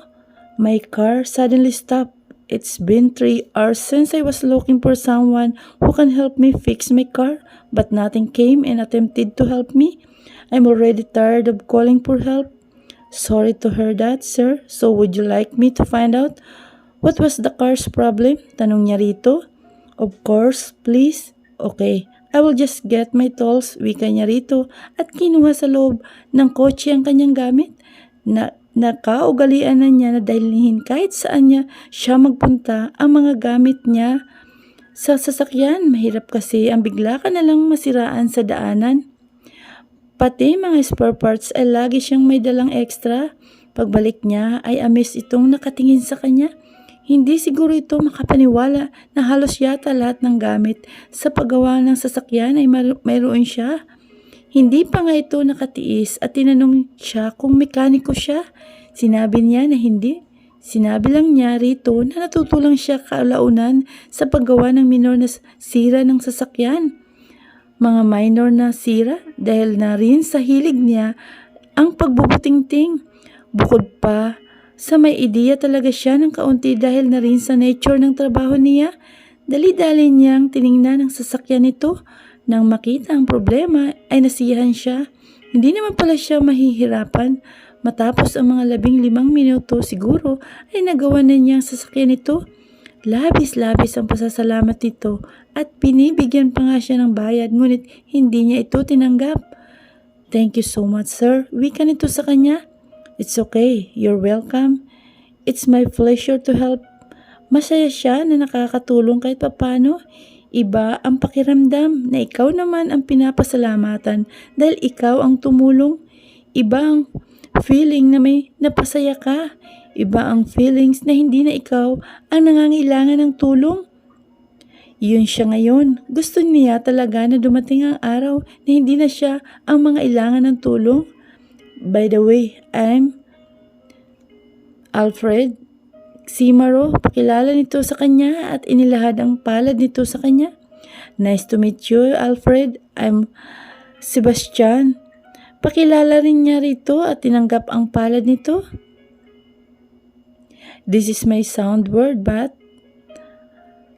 Speaker 1: My car suddenly stopped. It's been 3 hours since I was looking for someone who can help me fix my car, but nothing came and attempted to help me. I'm already tired of calling for help. Sorry to hear that, sir. So would you like me to find out what was the car's problem? Tanong niya rito. Of course, please. Okay, I will just get my tools, wika niya rito, at kinuha sa loob ng kotse ang kanyang gamit. Nakaugalian na niya na dalhin kahit saan niya siya magpunta ang mga gamit niya sa sasakyan. Mahirap kasi ang bigla ka na lang masiraan sa daanan. Pati mga spare parts ay lagi siyang may dalang extra. Pagbalik niya ay amis itong nakatingin sa kanya. Hindi siguro ito makapaniwala na halos yata lahat ng gamit sa paggawa ng sasakyan ay mayroon siya. Hindi pa nga ito nakatiis at tinanong siya kung mekaniko siya. Sinabi niya na hindi. Sinabi lang niya rito na natutulang siya kalaunan sa paggawa ng minor na sira ng sasakyan. Mga minor na sira dahil na rin sa hilig niya ang pagbubutingting. Bukod pa sa may ideya talaga siya ng kaunti dahil na rin sa nature ng trabaho niya. Dali-dali niyang tiningnan ang sasakyan nito. Nang makita ang problema ay nasiyahan siya. Hindi naman pala siya mahihirapan. Matapos ang mga 15 minuto siguro ay nagawa na niya ang sasakyan nito. Labis-labis ang pasasalamat nito at binibigyan pa nga siya ng bayad ngunit hindi niya ito tinanggap. Thank you so much, sir. Wika nito sa kanya. It's okay. You're welcome. It's my pleasure to help. Masaya siya na nakakatulong kahit papano. Iba ang pakiramdam na ikaw naman ang pinapasalamatan dahil ikaw ang tumulong. Iba ang feeling na may napasaya ka. Iba ang feelings na hindi na ikaw ang nangangailangan ng tulong. Yun siya ngayon. Gusto niya talaga na dumating ang araw na hindi na siya ang mga ilangan ng tulong. By the way, I'm Alfred Simaro. Pakilala nito sa kanya at inilahad ang palad nito sa kanya. Nice to meet you, Alfred. I'm Sebastian. Pakilala rin niya rito at tinanggap ang palad nito. This is my sound word, but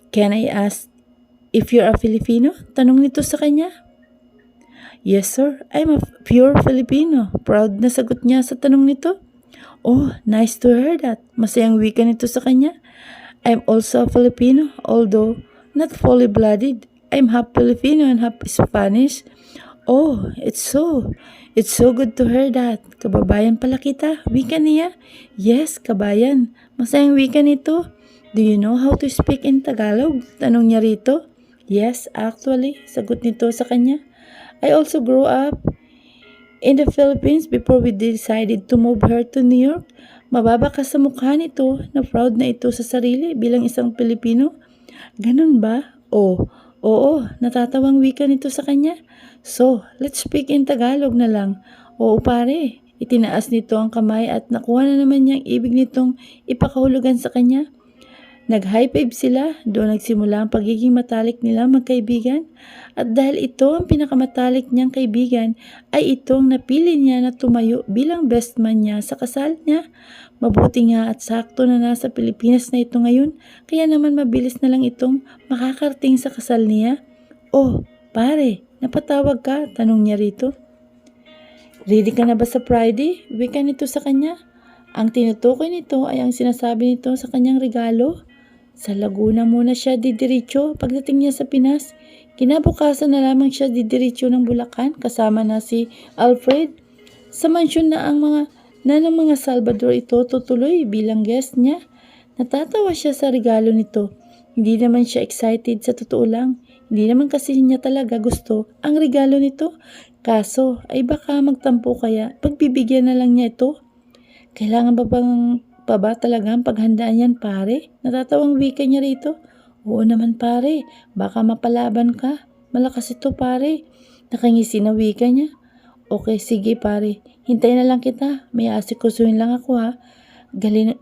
Speaker 1: can I ask if you're a Filipino? Tanong nito sa kanya. Yes, sir. I'm a pure Filipino. Proud na sagot niya sa tanong nito. Oh, nice to hear that. Masayang wika nito sa kanya. I'm also a Filipino, although not fully blooded. I'm half Filipino and half Spanish. Oh, it's so good to hear that. Kababayan pala kita. Wika niya. Yes, kabayan. Masayang wika nito. Do you know how to speak in Tagalog? Tanong niya rito. Yes, actually. Sagot nito sa kanya. I also grew up in the Philippines before we decided to move here to New York. Mababa ka sa mukha nito na proud na ito sa sarili bilang isang Pilipino. Ganun ba? Oo, natatawang wika nito sa kanya. So, let's speak in Tagalog na lang. Oo pare, itinaas nito ang kamay at nakuha na naman niya ang ibig nitong ipakahulugan sa kanya. Nag-high five sila, doon nagsimula ang pagiging matalik nila magkaibigan. At dahil ito ang pinakamatalik niyang kaibigan, ay ito ang napili niya na tumayo bilang best man niya sa kasal niya. Mabuti nga at sakto na nasa Pilipinas na ito ngayon, kaya naman mabilis na lang itong makakarating sa kasal niya. Oh, pare, napatawag ka? Tanong niya rito. Ready ka na ba sa Friday? Wika nito sa kanya. Ang tinutukoy nito ay ang sinasabi nito sa kanyang regalo. Sa Laguna muna siya didiretso pagdating niya sa Pinas. Kinabukasan na lamang siya didiretso ng Bulacan kasama na si Alfred. Sa mansyon na ng mga Salvador ito tutuloy bilang guest niya. Natatawa siya sa regalo nito. Hindi naman siya excited sa totoo lang. Hindi naman kasi niya talaga gusto ang regalo nito. Kaso ay baka magtampo kaya pagbibigyan na lang niya ito. Kailangan pa ba talaga ang paghandaan yan pare? Natatawang wika niya rito. Oo naman pare, baka mapalaban ka. Malakas ito pare. Nakangisi na wika niya. Okay, sige pare. Hintayin na lang kita. May asikasuhin lang ako ha.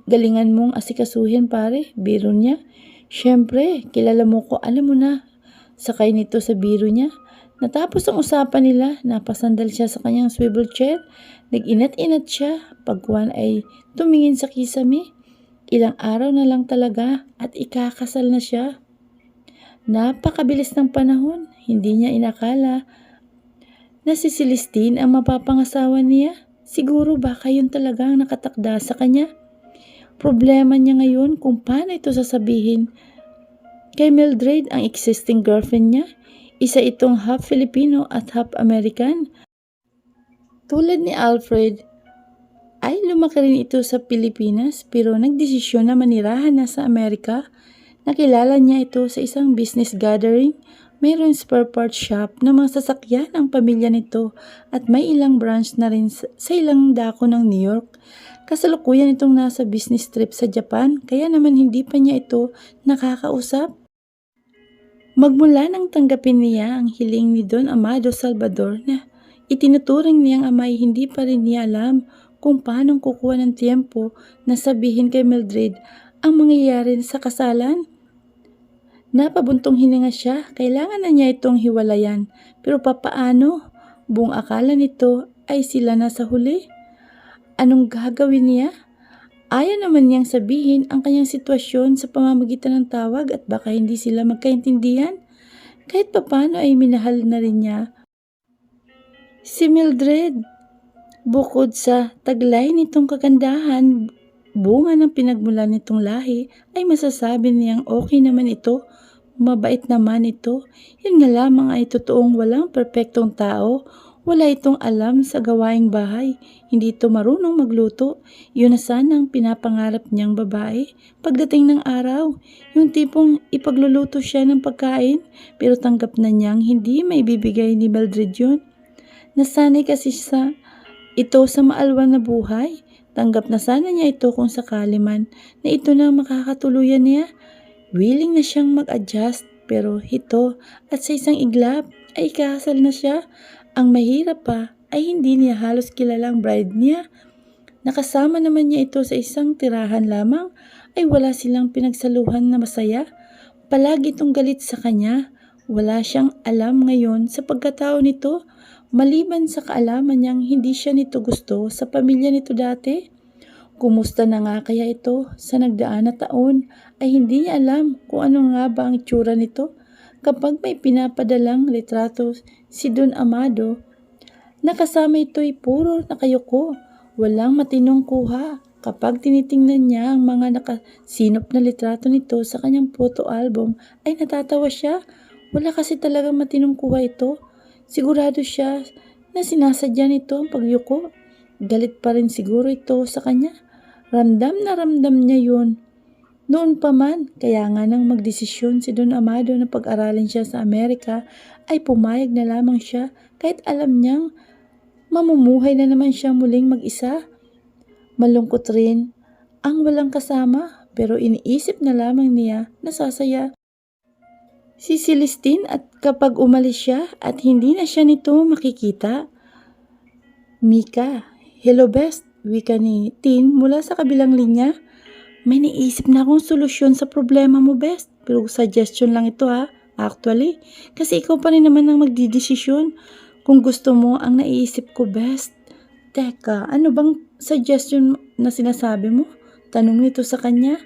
Speaker 1: Galingan mong asikasuhin pare. Biro niya. Siyempre, kilala mo ko. Alam mo na. Sakay nito sa biro niya. Natapos ang usapan nila, napasandal siya sa kanyang swivel chair. Nag-inat-inat siya. Pagkuhan ay tumingin sa kisame. Ilang araw na lang talaga at ikakasal na siya. Napakabilis ng panahon. Hindi niya inakala na si Celestine ang mapapangasawa niya. Siguro baka yun talaga ang nakatakda sa kanya. Problema niya ngayon kung paano ito sasabihin kay Mildred ang existing girlfriend niya. Isa itong half Filipino at half American. Tulad ni Alfred, ay lumaki rin ito sa Pilipinas pero nagdesisyon na manirahan na sa Amerika. Nakilala niya ito sa isang business gathering. Mayroong spare parts shop na mga sasakyan ang pamilya nito at may ilang branch na rin sa ilang dako ng New York. Kasalukuyan itong nasa business trip sa Japan kaya naman hindi pa niya ito nakakausap. Magmula nang tanggapin niya ang hiling ni Don Amado Salvador na itinuturing niyang ama ay hindi pa rin niya alam kung paano kukuha ng tiempo na sabihin kay Mildred ang mangyayari sa kasalan. Napabuntong hininga siya, kailangan na niya itong hiwalayan. Pero papaano? Buong akala nito ay sila na sa huli. Anong gagawin niya? Ayaw naman niyang sabihin ang kanyang sitwasyon sa pamamagitan ng tawag at baka hindi sila magkaintindihan. Kahit papano ay minahal na rin niya si Mildred. Bukod sa taglay nitong kagandahan, bunga ng pinagmulan nitong lahi, ay masasabi niyang okay naman ito. Mabait naman ito. Yun nga lamang ay totoong walang perpektong tao. Wala itong alam sa gawaing bahay. Hindi ito marunong magluto. Yun na sanang pinapangarap niyang babae. Pagdating ng araw, yung tipong ipagluluto siya ng pagkain, pero tanggap na niyang hindi may bibigay ni Mildred yun. Nasanay kasi ito sa maalwan na buhay. Tanggap na sana niya ito kung sakali man na ito na makakatuluyan niya. Willing na siyang mag-adjust pero ito at sa isang iglap ay ikasal na siya. Ang mahirap pa ay hindi niya halos kilalang bride niya. Nakasama naman niya ito sa isang tirahan lamang ay wala silang pinagsaluhan na masaya. Palagi itong galit sa kanya. Wala siyang alam ngayon sa pagkatao nito. Maliban sa kaalaman niyang hindi siya nito gusto sa pamilya nito dati. Kumusta na nga kaya ito sa nagdaan na taon ay hindi niya alam kung ano nga ba ang itsura nito. Kapag may pinapadalang litrato si Don Amado, nakasama ito ay puro nakayuko, walang matinong kuha. Kapag tinitingnan niya ang mga nakasinop na litrato nito sa kanyang photo album ay natatawa siya. Wala kasi talagang matinong kuha ito. Sigurado siya na sinasadya nito ang pagyuko. Galit pa rin siguro ito sa kanya. Ramdam na ramdam niya yun. Noon pa man, kaya nga nang magdesisyon si Don Amado na pag-aralin siya sa Amerika, ay pumayag na lamang siya kahit alam niyang mamumuhay na naman siya muling mag-isa. Malungkot rin ang walang kasama pero iniisip na lamang niya na sasaya si Celestine at kapag umalis siya at hindi na siya nito makikita. Mika, hello best, wika ni Tin mula sa kabilang linya. May naisip na akong solusyon sa problema mo best, pero suggestion lang ito ha, actually. Kasi ikaw pa rin naman ang magdidesisyon kung gusto mo ang naiisip ko best. Teka, ano bang suggestion na sinasabi mo? Tanong nito sa kanya.